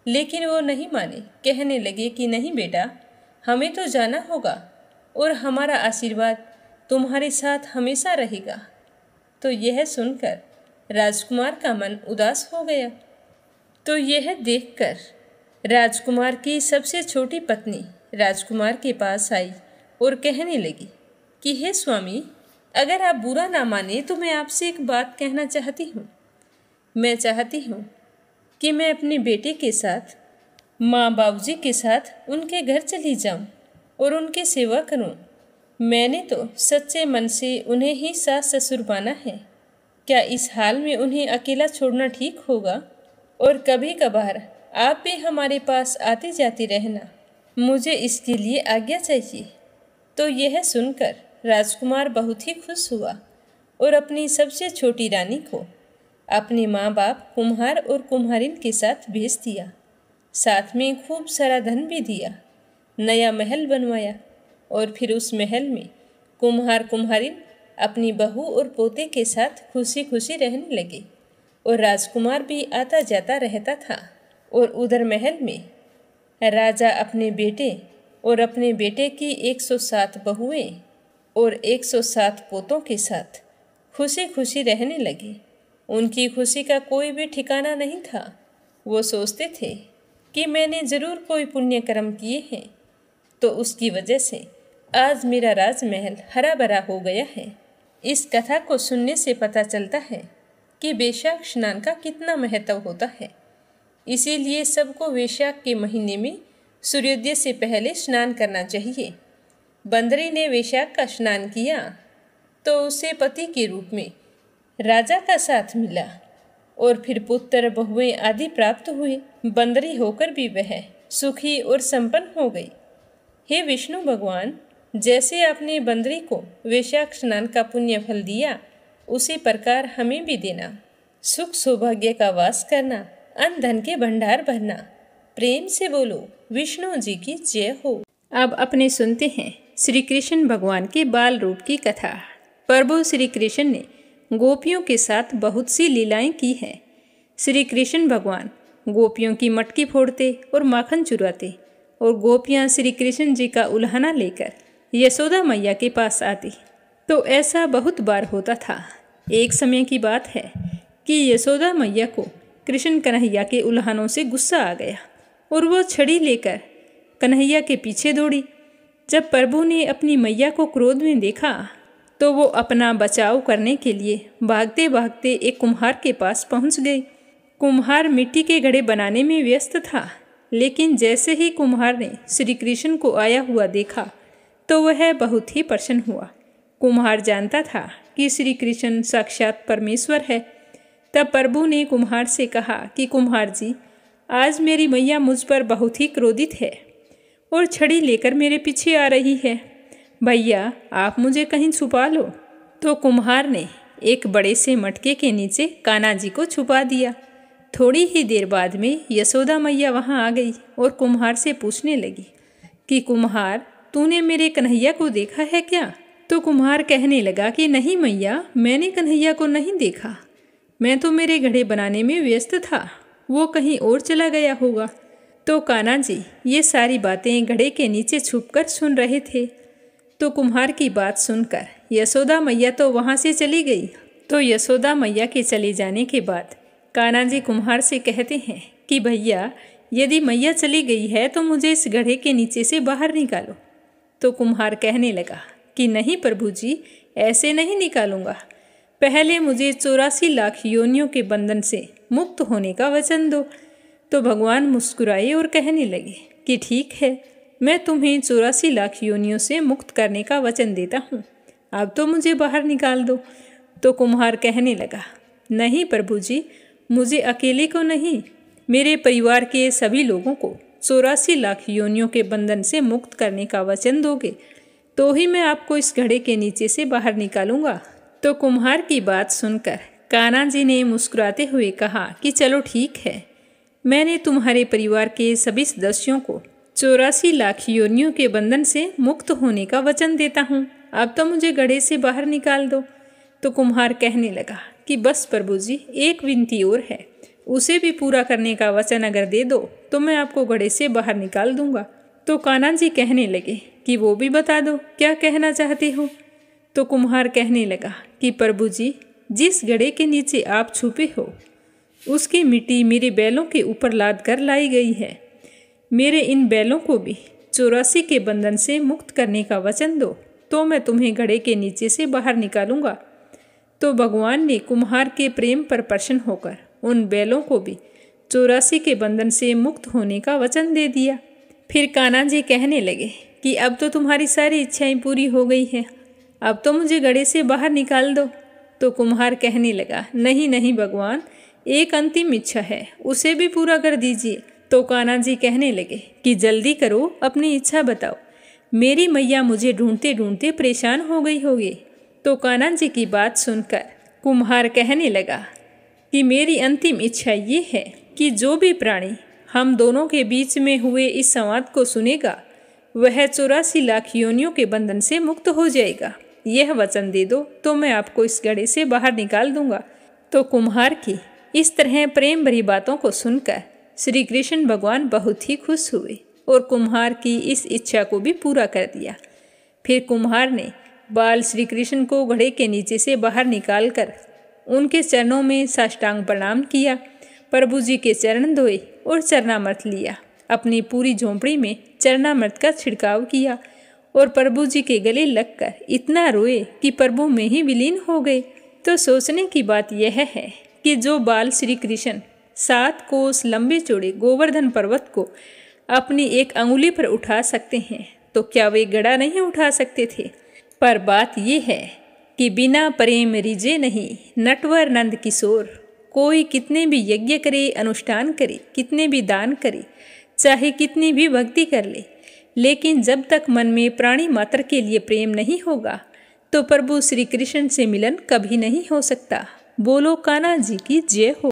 लेकिन वो नहीं माने। कहने लगे कि नहीं बेटा, हमें तो जाना होगा और हमारा आशीर्वाद तुम्हारे साथ हमेशा रहेगा। तो यह सुनकर राजकुमार का मन उदास हो गया। तो यह देखकर राजकुमार की सबसे छोटी पत्नी राजकुमार के पास आई और कहने लगी कि हे स्वामी, अगर आप बुरा ना माने तो मैं आपसे एक बात कहना चाहती हूँ। मैं चाहती हूँ कि मैं अपने बेटे के साथ माँ बाबूजी के साथ उनके घर चली जाऊँ और उनकी सेवा करूँ। मैंने तो सच्चे मन से उन्हें ही सास ससुर माना है। क्या इस हाल में उन्हें अकेला छोड़ना ठीक होगा? और कभी कभार आप भी हमारे पास आते जाते रहना, मुझे इसके लिए आज्ञा चाहिए। तो यह सुनकर राजकुमार बहुत ही खुश हुआ और अपनी सबसे छोटी रानी को अपने माँ बाप कुम्हार और कुम्हारिन के साथ भेज दिया। साथ में खूब सारा धन भी दिया। नया महल बनवाया और फिर उस महल में कुम्हार कुम्हारिन अपनी बहू और पोते के साथ खुशी खुशी रहने लगे और राजकुमार भी आता जाता रहता था। और उधर महल में राजा अपने बेटे और अपने बेटे की 107 बहुएं और 107 पोतों के साथ खुशी खुशी रहने लगे। उनकी खुशी का कोई भी ठिकाना नहीं था। वो सोचते थे कि मैंने ज़रूर कोई पुण्य कर्म किए हैं, तो उसकी वजह से आज मेरा राजमहल हरा भरा हो गया है। इस कथा को सुनने से पता चलता है कि वैशाख स्नान का कितना महत्व होता है। इसीलिए सबको वैशाख के महीने में सूर्योदय से पहले स्नान करना चाहिए। बंदरी ने वैशाख का स्नान किया तो उसे पति के रूप में राजा का साथ मिला और फिर पुत्र बहुएं आदि प्राप्त हुए। बंदरी होकर भी वह सुखी और संपन्न हो गई। हे विष्णु भगवान, जैसे आपने बंदरी को वैशाख स्नान का पुण्य फल दिया, उसी प्रकार हमें भी देना। सुख सौभाग्य का वास करना, अन्न धन के भंडार भरना। प्रेम से बोलो विष्णु जी की जय हो। अब अपने सुनते हैं श्री कृष्ण भगवान के बाल रूप की कथा। प्रभु श्री कृष्ण ने गोपियों के साथ बहुत सी लीलाएं की हैं। श्री कृष्ण भगवान गोपियों की मटकी फोड़ते और माखन चुराते और गोपियां श्री कृष्ण जी का उल्हाना लेकर यशोदा मैया के पास आती। तो ऐसा बहुत बार होता था। एक समय की बात है कि यशोदा मैया को कृष्ण कन्हैया के उल्हानों से गुस्सा आ गया और वो छड़ी लेकर कन्हैया के पीछे दौड़ी। जब प्रभु ने अपनी मैया को क्रोध में देखा तो वो अपना बचाव करने के लिए भागते भागते एक कुम्हार के पास पहुंच गई। कुम्हार मिट्टी के घड़े बनाने में व्यस्त था, लेकिन जैसे ही कुम्हार ने श्री कृष्ण को आया हुआ देखा तो वह बहुत ही प्रसन्न हुआ। कुम्हार जानता था कि श्री कृष्ण साक्षात परमेश्वर है। तब प्रभु ने कुम्हार से कहा कि कुम्हार जी, आज मेरी मैया मुझ पर बहुत ही क्रोधित है और छड़ी लेकर मेरे पीछे आ रही है। भैया, आप मुझे कहीं छुपा लो। तो कुम्हार ने एक बड़े से मटके के नीचे कान्हा जी को छुपा दिया। थोड़ी ही देर बाद में यशोदा मैया वहां आ गई और कुम्हार से पूछने लगी कि कुम्हार, तूने मेरे कन्हैया को देखा है क्या? तो कुम्हार कहने लगा कि नहीं मैया, मैंने कन्हैया को नहीं देखा। मैं तो मेरे घड़े बनाने में व्यस्त था, वो कहीं और चला गया होगा। तो कान्हा जी ये सारी बातें घड़े के नीचे छुपकर सुन रहे थे। तो कुम्हार की बात सुनकर यशोदा मैया तो वहाँ से चली गई। तो यशोदा मैया के चले जाने के बाद कान्हा जी कुम्हार से कहते हैं कि भैया, यदि मैया चली गई है तो मुझे इस घड़े के नीचे से बाहर निकालो। तो कुम्हार कहने लगा कि नहीं प्रभु जी, ऐसे नहीं निकालूंगा। पहले मुझे 84 लाख योनियों के बंधन से मुक्त होने का वचन दो। तो भगवान मुस्कुराए और कहने लगे कि ठीक है, मैं तुम्हें 84 लाख योनियों से मुक्त करने का वचन देता हूँ, अब तो मुझे बाहर निकाल दो। तो कुम्हार कहने लगा, नहीं प्रभु जी, मुझे अकेले को नहीं, मेरे परिवार के सभी लोगों को 84 लाख योनियों के बंधन से मुक्त करने का वचन दोगे तो ही मैं आपको इस घड़े के नीचे से बाहर निकालूंगा। तो कुम्हार की बात सुनकर कान्हा जी ने मुस्कुराते हुए कहा कि चलो ठीक है, मैंने तुम्हारे परिवार के सभी सदस्यों को 84 लाख योनियों के बंधन से मुक्त होने का वचन देता हूँ, अब तो मुझे घड़े से बाहर निकाल दो। तो कुम्हार कहने लगा कि बस प्रभु जी, एक विनती और है, उसे भी पूरा करने का वचन अगर दे दो तो मैं आपको घड़े से बाहर निकाल दूंगा। तो कान्हा जी कहने लगे कि वो भी बता दो, क्या कहना चाहते हो? तो कुम्हार कहने लगा कि प्रभु जी, जिस घड़े के नीचे आप छुपे हो उसकी मिट्टी मेरे बैलों के ऊपर लाद कर लाई गई है। मेरे इन बैलों को भी 84 के बंधन से मुक्त करने का वचन दो तो मैं तुम्हें घड़े के नीचे से बाहर निकालूंगा। तो भगवान ने कुम्हार के प्रेम पर प्रसन्न होकर उन बैलों को भी 84 के बंधन से मुक्त होने का वचन दे दिया। फिर कान्हा जी कहने लगे कि अब तो तुम्हारी सारी इच्छाएं पूरी हो गई हैं, अब तो मुझे घड़े से बाहर निकाल दो। तो कुम्हार कहने लगा, नहीं नहीं भगवान, एक अंतिम इच्छा है, उसे भी पूरा कर दीजिए। तो कान्हा जी कहने लगे कि जल्दी करो, अपनी इच्छा बताओ, मेरी मैया मुझे ढूंढते ढूंढते परेशान हो गई होगी। तो कान्हा जी की बात सुनकर कुम्हार कहने लगा कि मेरी अंतिम इच्छा ये है कि जो भी प्राणी हम दोनों के बीच में हुए इस संवाद को सुनेगा वह 84 लाख योनियों के बंधन से मुक्त हो जाएगा। यह वचन दे दो तो मैं आपको इस घड़े से बाहर निकाल दूंगा। तो कुम्हार की इस तरह प्रेम भरी बातों को सुनकर श्री कृष्ण भगवान बहुत ही खुश हुए और कुम्हार की इस इच्छा को भी पूरा कर दिया। फिर कुम्हार ने बाल श्री कृष्ण को घड़े के नीचे से बाहर निकालकर उनके चरणों में साष्टांग प्रणाम किया, प्रभु जी के चरण धोए और चरणामृत लिया। अपनी पूरी झोंपड़ी में चरणामृत का छिड़काव किया और प्रभु जी के गले लगकर इतना रोए कि प्रभु में ही विलीन हो गए। तो सोचने की बात यह है कि जो बाल श्री कृष्ण 7 कोस लंबे चौड़े गोवर्धन पर्वत को अपनी एक अंगुली पर उठा सकते हैं तो क्या वे गड़ा नहीं उठा सकते थे? पर बात यह है कि बिना प्रेम रिजे नहीं नटवर नंद किशोर। कोई कितने भी यज्ञ करे, अनुष्ठान करे, कितने भी दान करे, चाहे कितनी भी भक्ति कर ले, लेकिन जब तक मन में प्राणी मात्र के लिए प्रेम नहीं होगा तो प्रभु श्री कृष्ण से मिलन कभी नहीं हो सकता। बोलो कान्हा जी की जय हो।